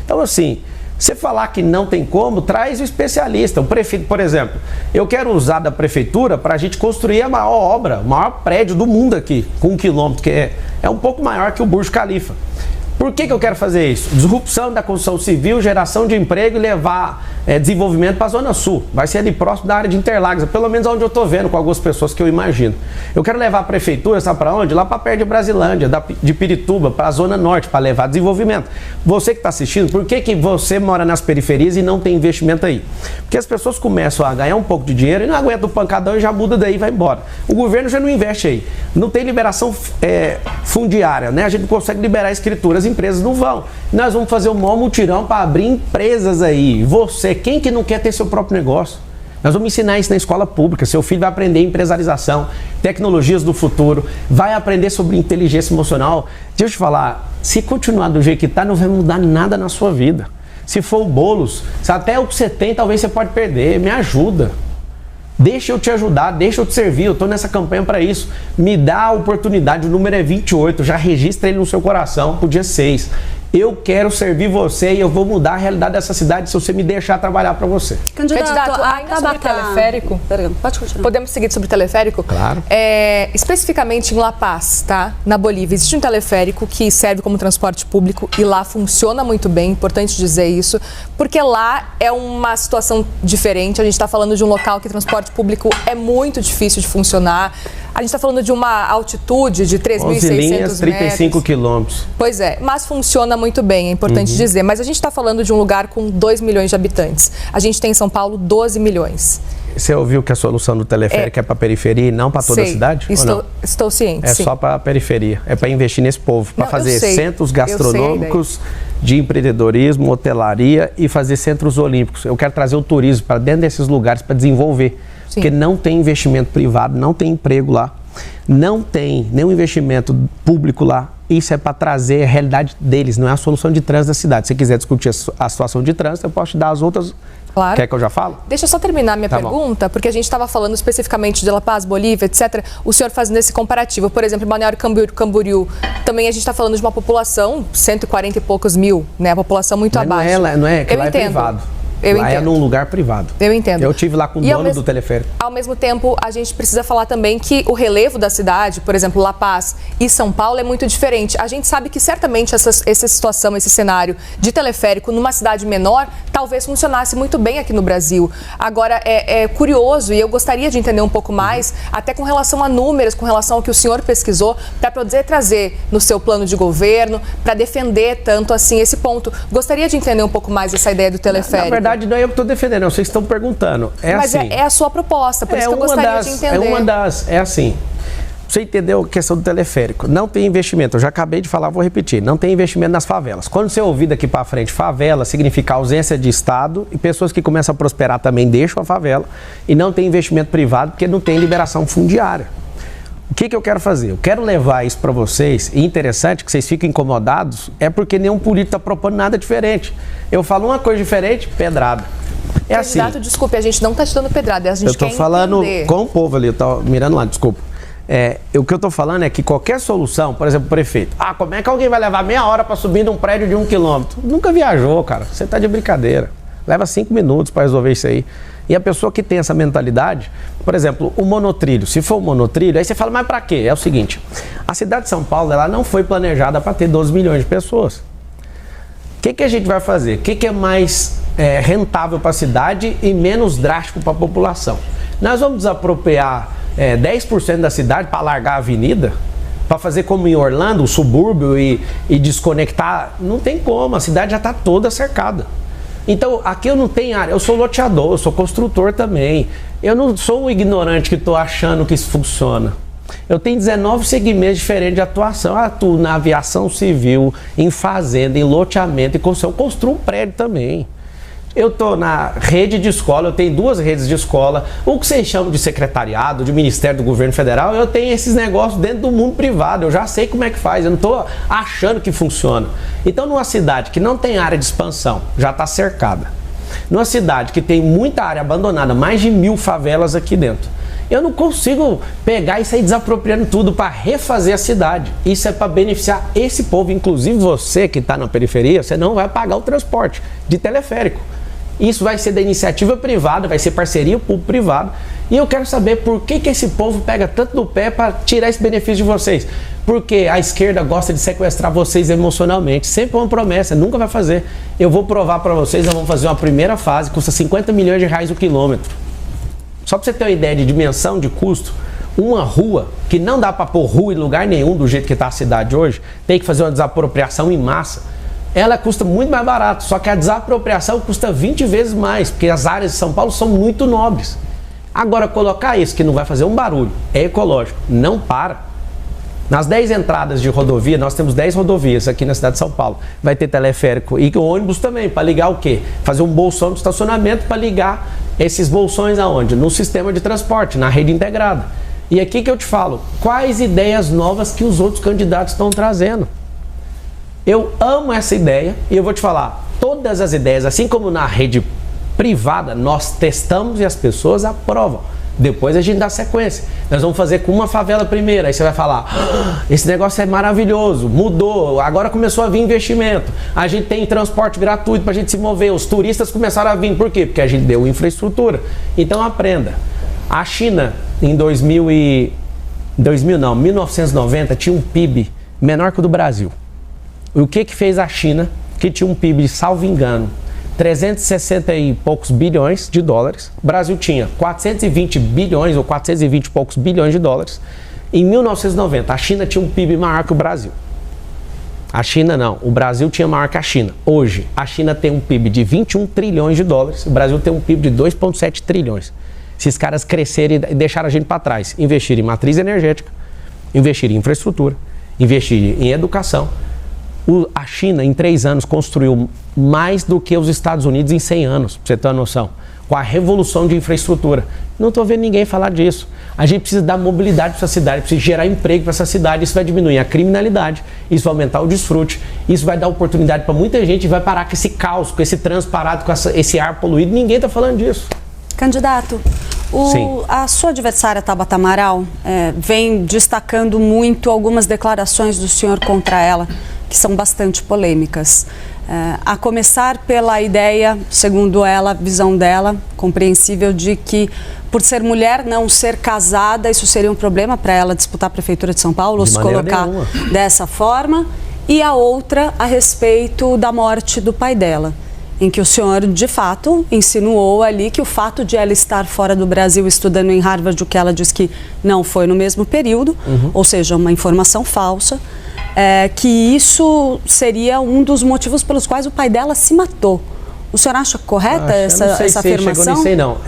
Então, assim, você falar que não tem como, traz o especialista. O prefeito, por exemplo, eu quero usar da prefeitura para a gente construir a maior obra, o maior prédio do mundo aqui, com 1 quilômetro, que é um pouco maior que o Burj Khalifa. Por que eu quero fazer isso? Disrupção da construção civil, geração de emprego e levar desenvolvimento para a Zona Sul. Vai ser ali próximo da área de Interlagos, pelo menos onde eu estou vendo com algumas pessoas que eu imagino. Eu quero levar a prefeitura, sabe para onde? Lá para perto de Brasilândia, de Pirituba, para a Zona Norte, para levar desenvolvimento. Você que está assistindo, por que você mora nas periferias e não tem investimento aí? Porque as pessoas começam a ganhar um pouco de dinheiro e não aguentam o pancadão e já muda daí e vai embora. O governo já não investe aí. Não tem liberação fundiária, né? A gente não consegue liberar escrituras, as empresas não vão. Nós vamos fazer um maior mutirão para abrir empresas aí. Você, quem que não quer ter seu próprio negócio? Nós vamos ensinar isso na escola pública. Seu filho vai aprender empresarização, tecnologias do futuro, vai aprender sobre inteligência emocional. Deixa eu te falar, se continuar do jeito que está, não vai mudar nada na sua vida. Se for o Boulos, se até o que você tem, talvez você pode perder. Me ajuda. Deixa eu te ajudar, deixa eu te servir, eu estou nessa campanha para isso. Me dá a oportunidade, o número é 28, já registra ele no seu coração pro dia 6. Eu quero servir você e eu vou mudar a realidade dessa cidade se você me deixar trabalhar para você. Candidato, ainda sobre teleférico. Pode continuar. Podemos seguir sobre o teleférico? Claro. Especificamente em La Paz, tá? Na Bolívia, existe um teleférico que serve como transporte público e lá funciona muito bem, importante dizer isso, porque lá é uma situação diferente. A gente está falando de um local que transporte público é muito difícil de funcionar. A gente está falando de uma altitude de 3.600 metros. 35 quilômetros. Pois é, mas funciona muito bem, é importante dizer. Mas a gente está falando de um lugar com 2 milhões de habitantes. A gente tem em São Paulo 12 milhões. Você ouviu que a solução do teleférico é para a periferia e não para toda a cidade? Estou ciente, sim. Só para a periferia. É para investir nesse povo, para fazer centros gastronômicos de empreendedorismo, hotelaria e fazer centros olímpicos. Eu quero trazer o turismo para dentro desses lugares para desenvolver. Sim. Porque não tem investimento privado, não tem emprego lá, não tem nenhum investimento público lá. Isso é para trazer a realidade deles, não é a solução de trânsito da cidade. Se você quiser discutir a situação de trânsito, eu posso te dar as outras. Claro. Quer que eu já falo? Deixa eu só terminar minha pergunta, porque a gente estava falando especificamente de La Paz, Bolívia, etc. O senhor fazendo esse comparativo. Por exemplo, em Balneário Camboriú, também a gente está falando de uma população, 140 e poucos mil, né? A população muito abaixo. Não é que lá é privado. Lá é num lugar privado. Eu entendo. Eu estive lá com o dono do teleférico. Ao mesmo tempo, a gente precisa falar também que o relevo da cidade, por exemplo, La Paz e São Paulo, é muito diferente. A gente sabe que certamente essa situação, esse cenário de teleférico numa cidade menor, talvez funcionasse muito bem aqui no Brasil. Agora, é curioso e eu gostaria de entender um pouco mais, até com relação a números, com relação ao que o senhor pesquisou, para poder trazer no seu plano de governo, para defender tanto assim esse ponto. Gostaria de entender um pouco mais essa ideia do teleférico. Na verdade, não é eu que estou defendendo, vocês estão perguntando. Mas assim, é a sua proposta, por isso que eu gostaria de entender. É assim, você entendeu a questão do teleférico. Não tem investimento, eu já acabei de falar, vou repetir. Não tem investimento nas favelas. Quando você ouvir daqui para frente, favela significa ausência de Estado e pessoas que começam a prosperar também deixam a favela e não tem investimento privado porque não tem liberação fundiária. O que eu quero fazer? Eu quero levar isso para vocês, e interessante que vocês fiquem incomodados, é porque nenhum político está propondo nada diferente. Eu falo uma coisa diferente, pedrada. É assim. Candidato, desculpe, a gente não está te dando pedrada, a gente quer entender. Eu estou falando com o povo ali, eu estou mirando lá, desculpa. O que eu estou falando é que qualquer solução, por exemplo, o prefeito, como é que alguém vai levar meia hora para subir num prédio de 1 quilômetro? Nunca viajou, cara, você está de brincadeira. Leva 5 minutos para resolver isso aí. E a pessoa que tem essa mentalidade, por exemplo, o monotrilho, se for um monotrilho, aí você fala, mas para quê? É o seguinte, a cidade de São Paulo, ela não foi planejada para ter 12 milhões de pessoas. O que a gente vai fazer? O que é mais rentável para a cidade e menos drástico para a população? Nós vamos desapropriar 10% da cidade para largar a avenida? Para fazer como em Orlando, o subúrbio e desconectar? Não tem como, a cidade já está toda cercada. Então, aqui eu não tenho área, eu sou loteador, eu sou construtor também. Eu não sou um ignorante que estou achando que isso funciona. Eu tenho 19 segmentos diferentes de atuação. Eu atuo na aviação civil, em fazenda, em loteamento e construção. Eu construo um prédio também. Eu estou na rede de escola, eu tenho 2 redes de escola. O que vocês chamam de secretariado, de Ministério do Governo Federal, eu tenho esses negócios dentro do mundo privado. Eu já sei como é que faz, eu não estou achando que funciona. Então, numa cidade que não tem área de expansão, já está cercada. Numa cidade que tem muita área abandonada, mais de 1000 favelas aqui dentro. Eu não consigo pegar e sair desapropriando tudo para refazer a cidade. Isso é para beneficiar esse povo, inclusive você que está na periferia, você não vai pagar o transporte de teleférico. Isso vai ser da iniciativa privada, vai ser parceria público-privada. E eu quero saber por que esse povo pega tanto no pé para tirar esse benefício de vocês. Porque a esquerda gosta de sequestrar vocês emocionalmente. Sempre uma promessa, nunca vai fazer. Eu vou provar para vocês, nós vamos fazer uma primeira fase, custa 50 milhões de reais o quilômetro. Só para você ter uma ideia de dimensão de custo, uma rua, que não dá para pôr rua em lugar nenhum do jeito que está a cidade hoje, tem que fazer uma desapropriação em massa. Ela custa muito mais barato, só que a desapropriação custa 20 vezes mais, porque as áreas de São Paulo são muito nobres. Agora, colocar isso, que não vai fazer um barulho, é ecológico, não para. Nas 10 entradas de rodovia, nós temos 10 rodovias aqui na cidade de São Paulo. Vai ter teleférico e ônibus também, para ligar o quê? Fazer um bolsão de estacionamento para ligar esses bolsões aonde? No sistema de transporte, na rede integrada. E aqui que eu te falo, quais ideias novas que os outros candidatos estão trazendo? Eu amo essa ideia e eu vou te falar, todas as ideias, assim como na rede privada, nós testamos e as pessoas aprovam. Depois a gente dá sequência. Nós vamos fazer com uma favela primeiro, aí você vai falar, esse negócio é maravilhoso, mudou, agora começou a vir investimento. A gente tem transporte gratuito para a gente se mover, os turistas começaram a vir, por quê? Porque a gente deu infraestrutura. Então aprenda. A China, em 1990, tinha um PIB menor que o do Brasil. O que fez a China, que tinha um PIB, salvo engano, 360 e poucos bilhões de dólares. O Brasil tinha 420 bilhões ou 420 e poucos bilhões de dólares. Em 1990, a China tinha um PIB maior que o Brasil. A China não, o Brasil tinha maior que a China. Hoje, a China tem um PIB de 21 trilhões de dólares, o Brasil tem um PIB de 2,7 trilhões. Se esses caras crescerem e deixarem a gente para trás, investir em matriz energética, investir em infraestrutura, investir em educação. A China, em 3 anos, construiu mais do que os Estados Unidos em 100 anos, para você ter uma noção, com a revolução de infraestrutura. Não estou vendo ninguém falar disso. A gente precisa dar mobilidade para essa cidade, precisa gerar emprego para essa cidade, isso vai diminuir a criminalidade, isso vai aumentar o desfrute, isso vai dar oportunidade para muita gente e vai parar com esse caos, com esse trânsito parado, com esse ar poluído. Ninguém está falando disso. Candidato, a sua adversária, Tabata Amaral, vem destacando muito algumas declarações do senhor contra ela, que são bastante polêmicas. A começar pela ideia, segundo ela, visão dela, compreensível, de que por ser mulher, não ser casada, isso seria um problema para ela disputar a Prefeitura de São Paulo, ou se colocar dessa forma. E a outra a respeito da morte do pai dela, em que o senhor, de fato, insinuou ali que o fato de ela estar fora do Brasil estudando em Harvard, o que ela diz que não foi no mesmo período, ou seja, uma informação falsa, que isso seria um dos motivos pelos quais o pai dela se matou. O senhor acha correta essa afirmação? Não sei, não.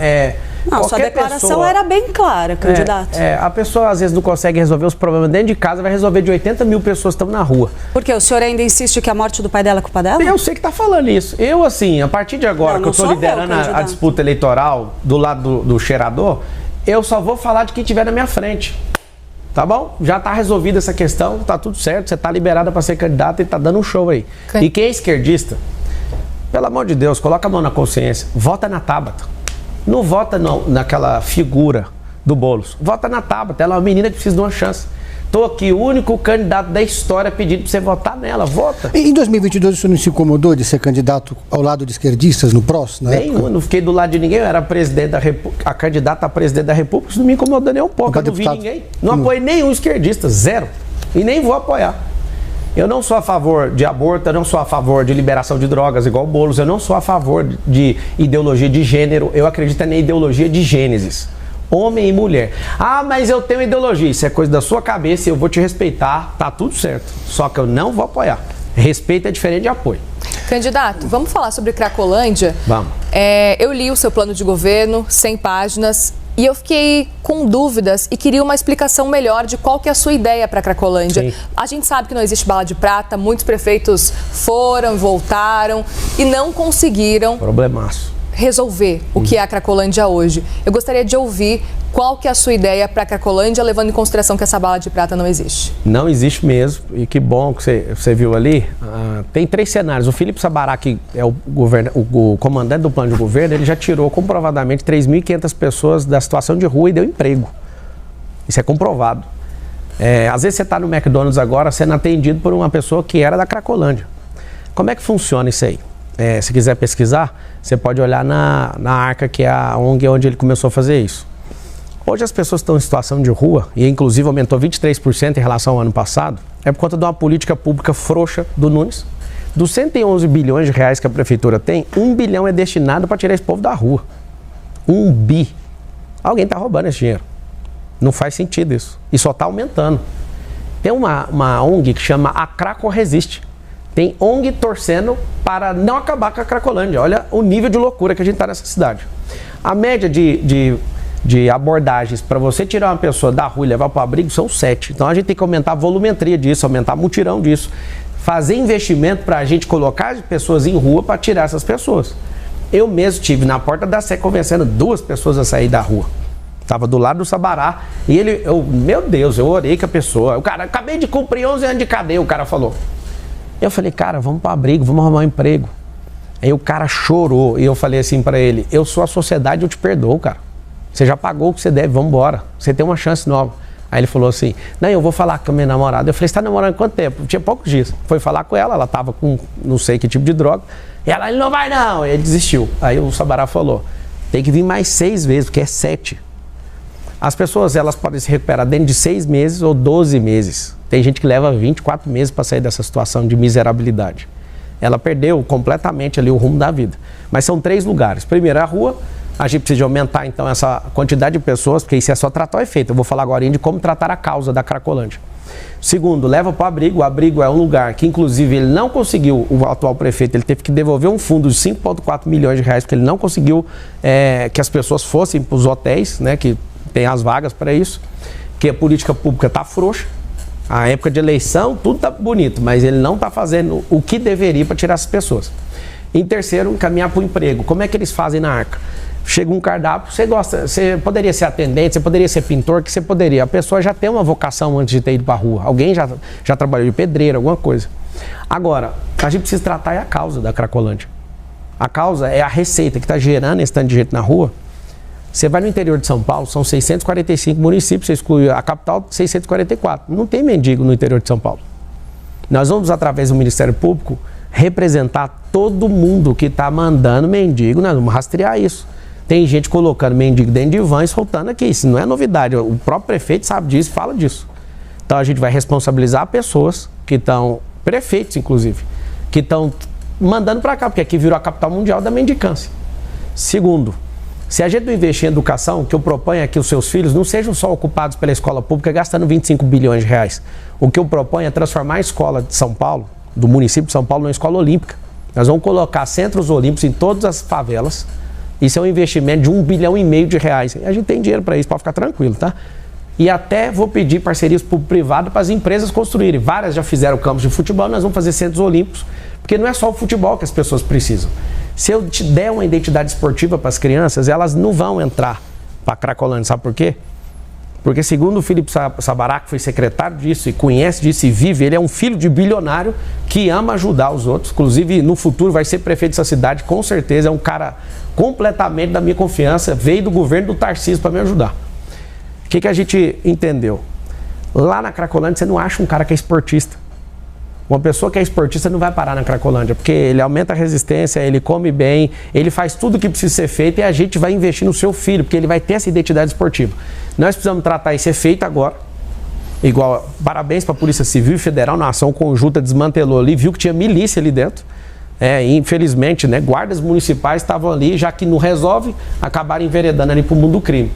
Não, sua declaração era bem clara, candidato. A pessoa às vezes não consegue resolver os problemas dentro de casa, vai resolver de 80 mil pessoas que estão na rua. Por quê? O senhor ainda insiste que a morte do pai dela é culpa dela? Eu sei que está falando isso. Eu, assim, a partir de agora que eu estou liderando a disputa eleitoral do lado do cheirador, eu só vou falar de quem estiver na minha frente. Tá bom? Já está resolvida essa questão, tá tudo certo, você está liberada para ser candidata e está dando um show aí. E quem é esquerdista, pelo amor de Deus, coloca a mão na consciência, vota na Tabata. Não vota naquela figura do Boulos, vota na Tabata, ela é uma menina que precisa de uma chance. Estou aqui, o único candidato da história pedindo para você votar nela, vota. Em 2022 o senhor não se incomodou de ser candidato ao lado de esquerdistas no PROS? Nenhum, não fiquei do lado de ninguém, eu era presidente da a candidata a presidente da República, isso não me incomodou nem um pouco, eu não vi ninguém. Não apoiei nenhum esquerdista, zero. E nem vou apoiar. Eu não sou a favor de aborto, eu não sou a favor de liberação de drogas igual o Boulos, eu não sou a favor de ideologia de gênero, eu acredito na ideologia de Gênesis. Homem e mulher. Ah, mas eu tenho ideologia. Isso é coisa da sua cabeça e eu vou te respeitar. Tá tudo certo. Só que eu não vou apoiar. Respeito é diferente de apoio. Candidato, vamos falar sobre Cracolândia? Vamos. Eu li o seu plano de governo, 100 páginas, e eu fiquei com dúvidas e queria uma explicação melhor de qual que é a sua ideia para Cracolândia. Sim. A gente sabe que não existe bala de prata, muitos prefeitos foram, voltaram e não conseguiram... Problemaço. Resolver o que é a Cracolândia hoje. Eu gostaria de ouvir qual que é a sua ideia para a Cracolândia, levando em consideração que essa bala de prata não existe. Não existe mesmo, e que bom que você viu ali. Tem 3 cenários. O Felipe Sabará, que é o comandante do plano de governo, ele já tirou comprovadamente 3.500 pessoas da situação de rua e deu emprego. Isso é comprovado. Às vezes você está no McDonald's agora sendo atendido por uma pessoa que era da Cracolândia. Como é que funciona isso aí? Se quiser pesquisar, você pode olhar na Arca, que é a ONG onde ele começou a fazer isso. Hoje as pessoas estão em situação de rua, e inclusive aumentou 23% em relação ao ano passado, é por conta de uma política pública frouxa do Nunes. Dos 111 bilhões de reais que a prefeitura tem, 1 bilhão é destinado para tirar esse povo da rua. 1 bi. Alguém está roubando esse dinheiro. Não faz sentido isso. E só está aumentando. Tem uma ONG que chama A Craco Resiste. Tem ONG torcendo para não acabar com a Cracolândia. Olha o nível de loucura que a gente está nessa cidade. A média de abordagens para você tirar uma pessoa da rua e levar para o abrigo são 7. Então a gente tem que aumentar a volumetria disso, aumentar a mutirão disso. Fazer investimento para a gente colocar as pessoas em rua para tirar essas pessoas. Eu mesmo estive na porta da Sé convencendo 2 pessoas a sair da rua. Estava do lado do Sabará e meu Deus, eu orei com a pessoa. O cara, acabei de cumprir 11 anos de cadeia, o cara falou. Eu falei, cara, vamos para abrigo, vamos arrumar um emprego. Aí o cara chorou e eu falei assim para ele, eu sou a sociedade, eu te perdoo, cara. Você já pagou o que você deve, vamos embora. Você tem uma chance nova. Aí ele falou assim, não, eu vou falar com a minha namorada. Eu falei, você tá namorando quanto tempo? Tinha poucos dias. Foi falar com ela tava com não sei que tipo de droga. E ela, ele não vai não. E ele desistiu. Aí o Sabará falou, tem que vir mais 6 vezes, porque é 7. As pessoas, elas podem se recuperar dentro de 6 meses ou 12 meses. Tem gente que leva 24 meses para sair dessa situação de miserabilidade. Ela perdeu completamente ali o rumo da vida. Mas são 3 lugares. Primeiro, a rua. A gente precisa aumentar, então, essa quantidade de pessoas, porque isso é só tratar o efeito. Eu vou falar agora de como tratar a causa da Cracolândia. Segundo, leva para o abrigo. O abrigo é um lugar que, inclusive, ele não conseguiu, o atual prefeito, ele teve que devolver um fundo de 5,4 milhões de reais, porque ele não conseguiu que as pessoas fossem para os hotéis, né, que tem as vagas para isso, que a política pública está frouxa. A época de eleição, tudo está bonito, mas ele não está fazendo o que deveria para tirar essas pessoas. Em terceiro, encaminhar para o emprego. Como é que eles fazem na Arca? Chega um cardápio, você poderia ser atendente, você poderia ser pintor, que você poderia. A pessoa já tem uma vocação antes de ter ido para a rua. Alguém já trabalhou de pedreiro, alguma coisa. Agora, a gente precisa tratar a causa da Cracolândia. A causa é a receita que está gerando esse tanto de gente na rua. Você vai no interior de São Paulo, são 645 municípios, você exclui a capital, 644. Não tem mendigo no interior de São Paulo. Nós vamos, através do Ministério Público, representar todo mundo que está mandando mendigo, nós vamos rastrear isso. Tem gente colocando mendigo dentro de van e soltando aqui, isso não é novidade, o próprio prefeito sabe disso, fala disso. Então a gente vai responsabilizar pessoas que estão, prefeitos inclusive, que estão mandando para cá, porque aqui virou a capital mundial da mendicância. Segundo, se a gente não investir em educação, o que eu proponho é que os seus filhos não sejam só ocupados pela escola pública gastando 25 bilhões de reais. O que eu proponho é transformar a escola de São Paulo, do município de São Paulo, numa escola olímpica. Nós vamos colocar centros olímpicos em todas as favelas. Isso é um investimento de 1,5 bilhão de reais. A gente tem dinheiro para isso, pode ficar tranquilo, tá? E até vou pedir parcerias público-privado para as empresas construírem. Várias já fizeram campos de futebol, nós vamos fazer centros olímpicos, porque não é só o futebol que as pessoas precisam. Se eu te der uma identidade esportiva para as crianças, elas não vão entrar para a Cracolândia. Sabe por quê? Porque segundo o Felipe Sabará, que foi secretário disso e conhece disso e vive, ele é um filho de bilionário que ama ajudar os outros. Inclusive, no futuro vai ser prefeito dessa cidade, com certeza. É um cara completamente da minha confiança. Veio do governo do Tarcísio para me ajudar. O que a gente entendeu? Lá na Cracolândia você não acha um cara que é esportista. Uma pessoa que é esportista não vai parar na Cracolândia, porque ele aumenta a resistência, ele come bem, ele faz tudo o que precisa ser feito e a gente vai investir no seu filho, porque ele vai ter essa identidade esportiva. Nós precisamos tratar esse efeito agora. Igual, parabéns para a Polícia Civil e Federal, na ação conjunta desmantelou ali, viu que tinha milícia ali dentro. E infelizmente, né, guardas municipais estavam ali, já que não resolve, acabaram enveredando ali para o mundo do crime.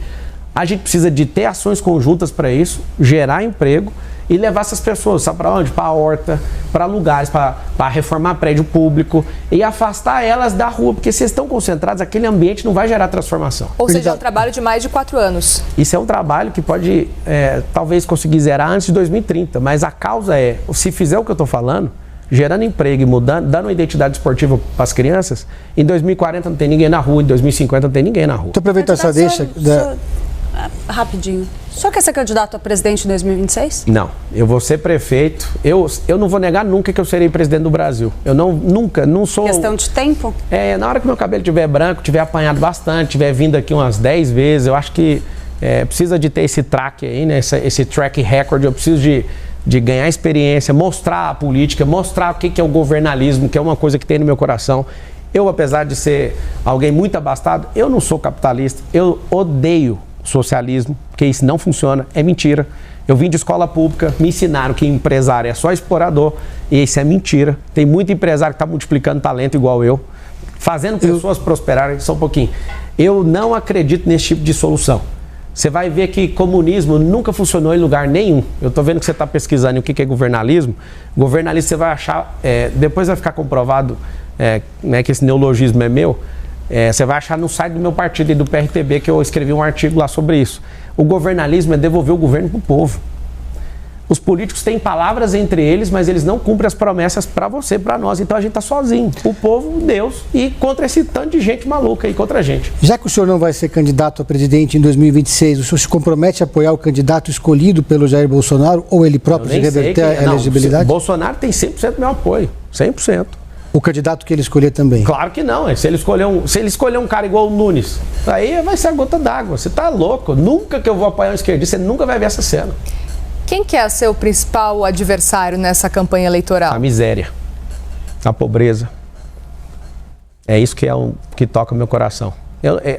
A gente precisa de ter ações conjuntas para isso, gerar emprego e levar essas pessoas, sabe para onde? Para a horta, para lugares, para reformar prédio público e afastar elas da rua, porque se estão concentrados, aquele ambiente não vai gerar transformação. Ou seja, é um trabalho de mais de 4 anos. Isso é um trabalho que pode, talvez, conseguir zerar antes de 2030, mas a causa é, se fizer o que eu estou falando, gerando emprego e mudando, dando uma identidade esportiva para as crianças, em 2040 não tem ninguém na rua, em 2050 não tem ninguém na rua. Estou aproveitando essa deixa... Rapidinho. O senhor quer ser candidato a presidente em 2026? Não, eu vou ser prefeito. Eu não vou negar nunca que eu serei presidente do Brasil. Eu não sou... Questão de tempo? Na hora que meu cabelo estiver branco, tiver apanhado bastante, tiver vindo aqui umas 10 vezes, eu acho que precisa de ter esse track aí, né? Esse track record, eu preciso de ganhar experiência, mostrar a política, mostrar o que é o governalismo, que é uma coisa que tem no meu coração. Eu, apesar de ser alguém muito abastado, eu não sou capitalista, eu odeio socialismo, porque isso não funciona, é mentira. Eu vim de escola pública, me ensinaram que empresário é só explorador, e isso é mentira. Tem muito empresário que está multiplicando talento igual eu, fazendo pessoas prosperarem, só um pouquinho. Eu não acredito nesse tipo de solução. Você vai ver que comunismo nunca funcionou em lugar nenhum. Eu estou vendo que você está pesquisando o que é governalismo. Governalismo você vai achar, depois vai ficar comprovado que esse neologismo é meu. Você vai achar no site do meu partido e do PRTB que eu escrevi um artigo lá sobre isso. O governalismo é devolver o governo para o povo. Os políticos têm palavras entre eles, mas eles não cumprem as promessas para você, para nós. Então a gente está sozinho. O povo, Deus, e contra esse tanto de gente maluca aí, contra a gente. Já que o senhor não vai ser candidato a presidente em 2026, o senhor se compromete a apoiar o candidato escolhido pelo Jair Bolsonaro ou ele próprio se reverter a elegibilidade? Bolsonaro tem 100% do meu apoio. 100%. O candidato que ele escolher também? Claro que não. Se ele escolher um cara igual o Nunes, aí vai ser a gota d'água. Você tá louco. Nunca que eu vou apoiar um esquerdista, você nunca vai ver essa cena. Quem que é seu principal adversário nessa campanha eleitoral? A miséria, a pobreza. É isso que toca o meu coração.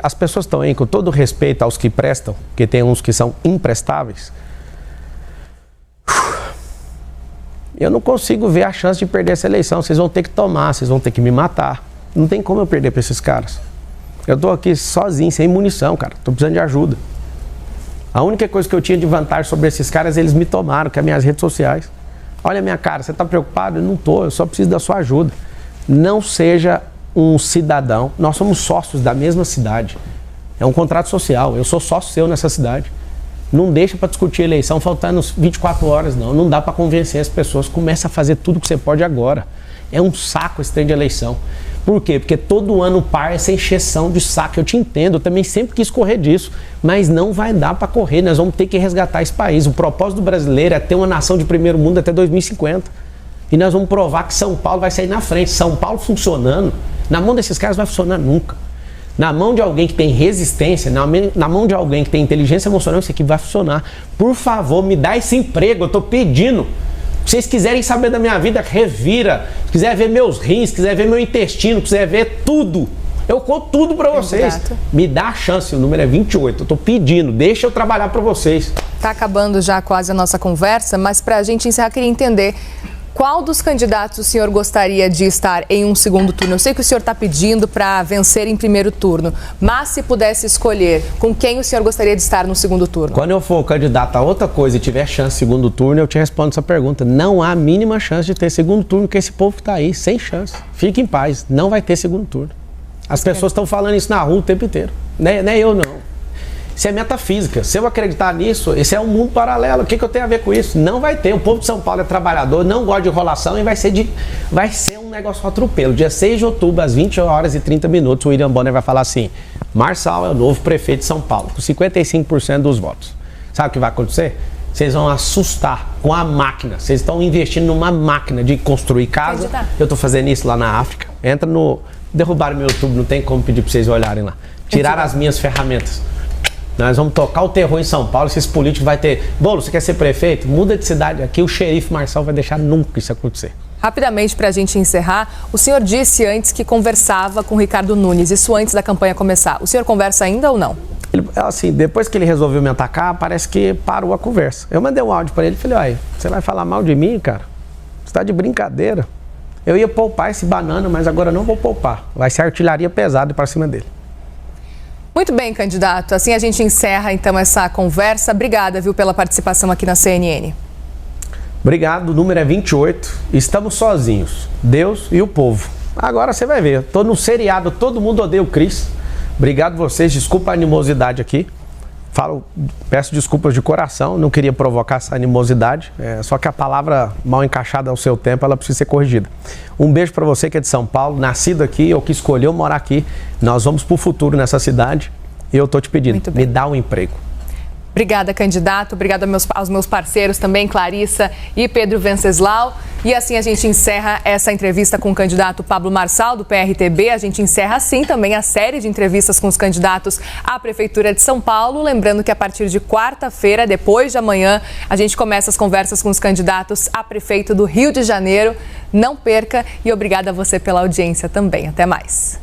As pessoas estão aí, com todo respeito aos que prestam, porque tem uns que são imprestáveis. Eu não consigo ver a chance de perder essa eleição. Vocês vão ter que tomar, vocês vão ter que me matar. Não tem como eu perder para esses caras. Eu tô aqui sozinho, sem munição, cara. Tô precisando de ajuda. A única coisa que eu tinha de vantagem sobre esses caras, eles me tomaram, que é minhas redes sociais. Olha a minha cara, você tá preocupado? Eu não tô, eu só preciso da sua ajuda. Não seja um cidadão. Nós somos sócios da mesma cidade. É um contrato social. Eu sou sócio seu nessa cidade. Não deixa para discutir a eleição faltando 24 horas, não. Não dá para convencer as pessoas. Começa a fazer tudo que você pode agora. É um saco esse trem de eleição. Por quê? Porque todo ano par essa encheção de saco. Eu te entendo, eu também sempre quis correr disso. Mas não vai dar para correr. Nós vamos ter que resgatar esse país. O propósito do brasileiro é ter uma nação de primeiro mundo até 2050. E nós vamos provar que São Paulo vai sair na frente. São Paulo funcionando, na mão desses caras não vai funcionar nunca. Na mão de alguém que tem resistência, na mão de alguém que tem inteligência emocional, isso aqui vai funcionar. Por favor, me dá esse emprego, eu tô pedindo. Se vocês quiserem saber da minha vida, revira. Se quiser ver meus rins, se quiser ver meu intestino, se quiser ver tudo, eu conto tudo pra vocês. Me dá a chance, o número é 28. Eu tô pedindo, deixa eu trabalhar pra vocês. Tá acabando já quase a nossa conversa, mas pra gente encerrar, queria entender qual dos candidatos o senhor gostaria de estar em um segundo turno. Eu sei que o senhor está pedindo para vencer em primeiro turno, mas se pudesse escolher, com quem o senhor gostaria de estar no segundo turno? Quando eu for candidato a outra coisa e tiver chance de segundo turno, eu te respondo essa pergunta. Não há a mínima chance de ter segundo turno, porque esse povo está aí, sem chance. Fique em paz, não vai ter segundo turno. As pessoas estão falando isso na rua o tempo inteiro. Não é eu, não. Isso é metafísica. Se eu acreditar nisso, esse é um mundo paralelo. O que eu tenho a ver com isso? Não vai ter. O povo de São Paulo é trabalhador, não gosta de enrolação e vai ser um negócio atropelo. Dia 6 de outubro, às 20 horas e 30 minutos, o William Bonner vai falar assim: Marçal é o novo prefeito de São Paulo, com 55% dos votos. Sabe o que vai acontecer? Vocês vão assustar com a máquina. Vocês estão investindo numa máquina de construir casa. Eu estou fazendo isso lá na África. Entra no... Derrubaram meu YouTube, não tem como pedir para vocês olharem lá. Tiraram as minhas ferramentas. Nós vamos tocar o terror em São Paulo. Esses políticos vai ter... Bolo, você quer ser prefeito? Muda de cidade. Aqui o xerife Marçal vai deixar nunca isso acontecer. Rapidamente, para a gente encerrar, o senhor disse antes que conversava com o Ricardo Nunes, isso antes da campanha começar. O senhor conversa ainda ou não? Assim, depois que ele resolveu me atacar, parece que parou a conversa. Eu mandei um áudio para ele e falei: olha, você vai falar mal de mim, cara? Você tá de brincadeira. Eu ia poupar esse banana, mas agora não vou poupar. Vai ser artilharia pesada para cima dele. Muito bem, candidato. Assim a gente encerra, então, essa conversa. Obrigada, viu, pela participação aqui na CNN. Obrigado. O número é 28. Estamos sozinhos. Deus e o povo. Agora você vai ver. Estou no seriado. Todo mundo odeia o Cris. Obrigado vocês. Desculpa a animosidade aqui. Peço desculpas de coração. Não queria provocar essa animosidade. Só que a palavra mal encaixada ao seu tempo, ela precisa ser corrigida. Um beijo para você que é de São Paulo, nascido aqui ou que escolheu morar aqui. Nós vamos para o futuro nessa cidade e eu estou te pedindo, me dá um emprego. Obrigada, candidato. Obrigada aos meus parceiros também, Clarissa e Pedro Venceslau. E assim a gente encerra essa entrevista com o candidato Pablo Marçal, do PRTB. A gente encerra, assim, também a série de entrevistas com os candidatos à Prefeitura de São Paulo. Lembrando que a partir de quarta-feira, depois de amanhã, a gente começa as conversas com os candidatos a prefeito do Rio de Janeiro. Não perca e obrigada a você pela audiência também. Até mais.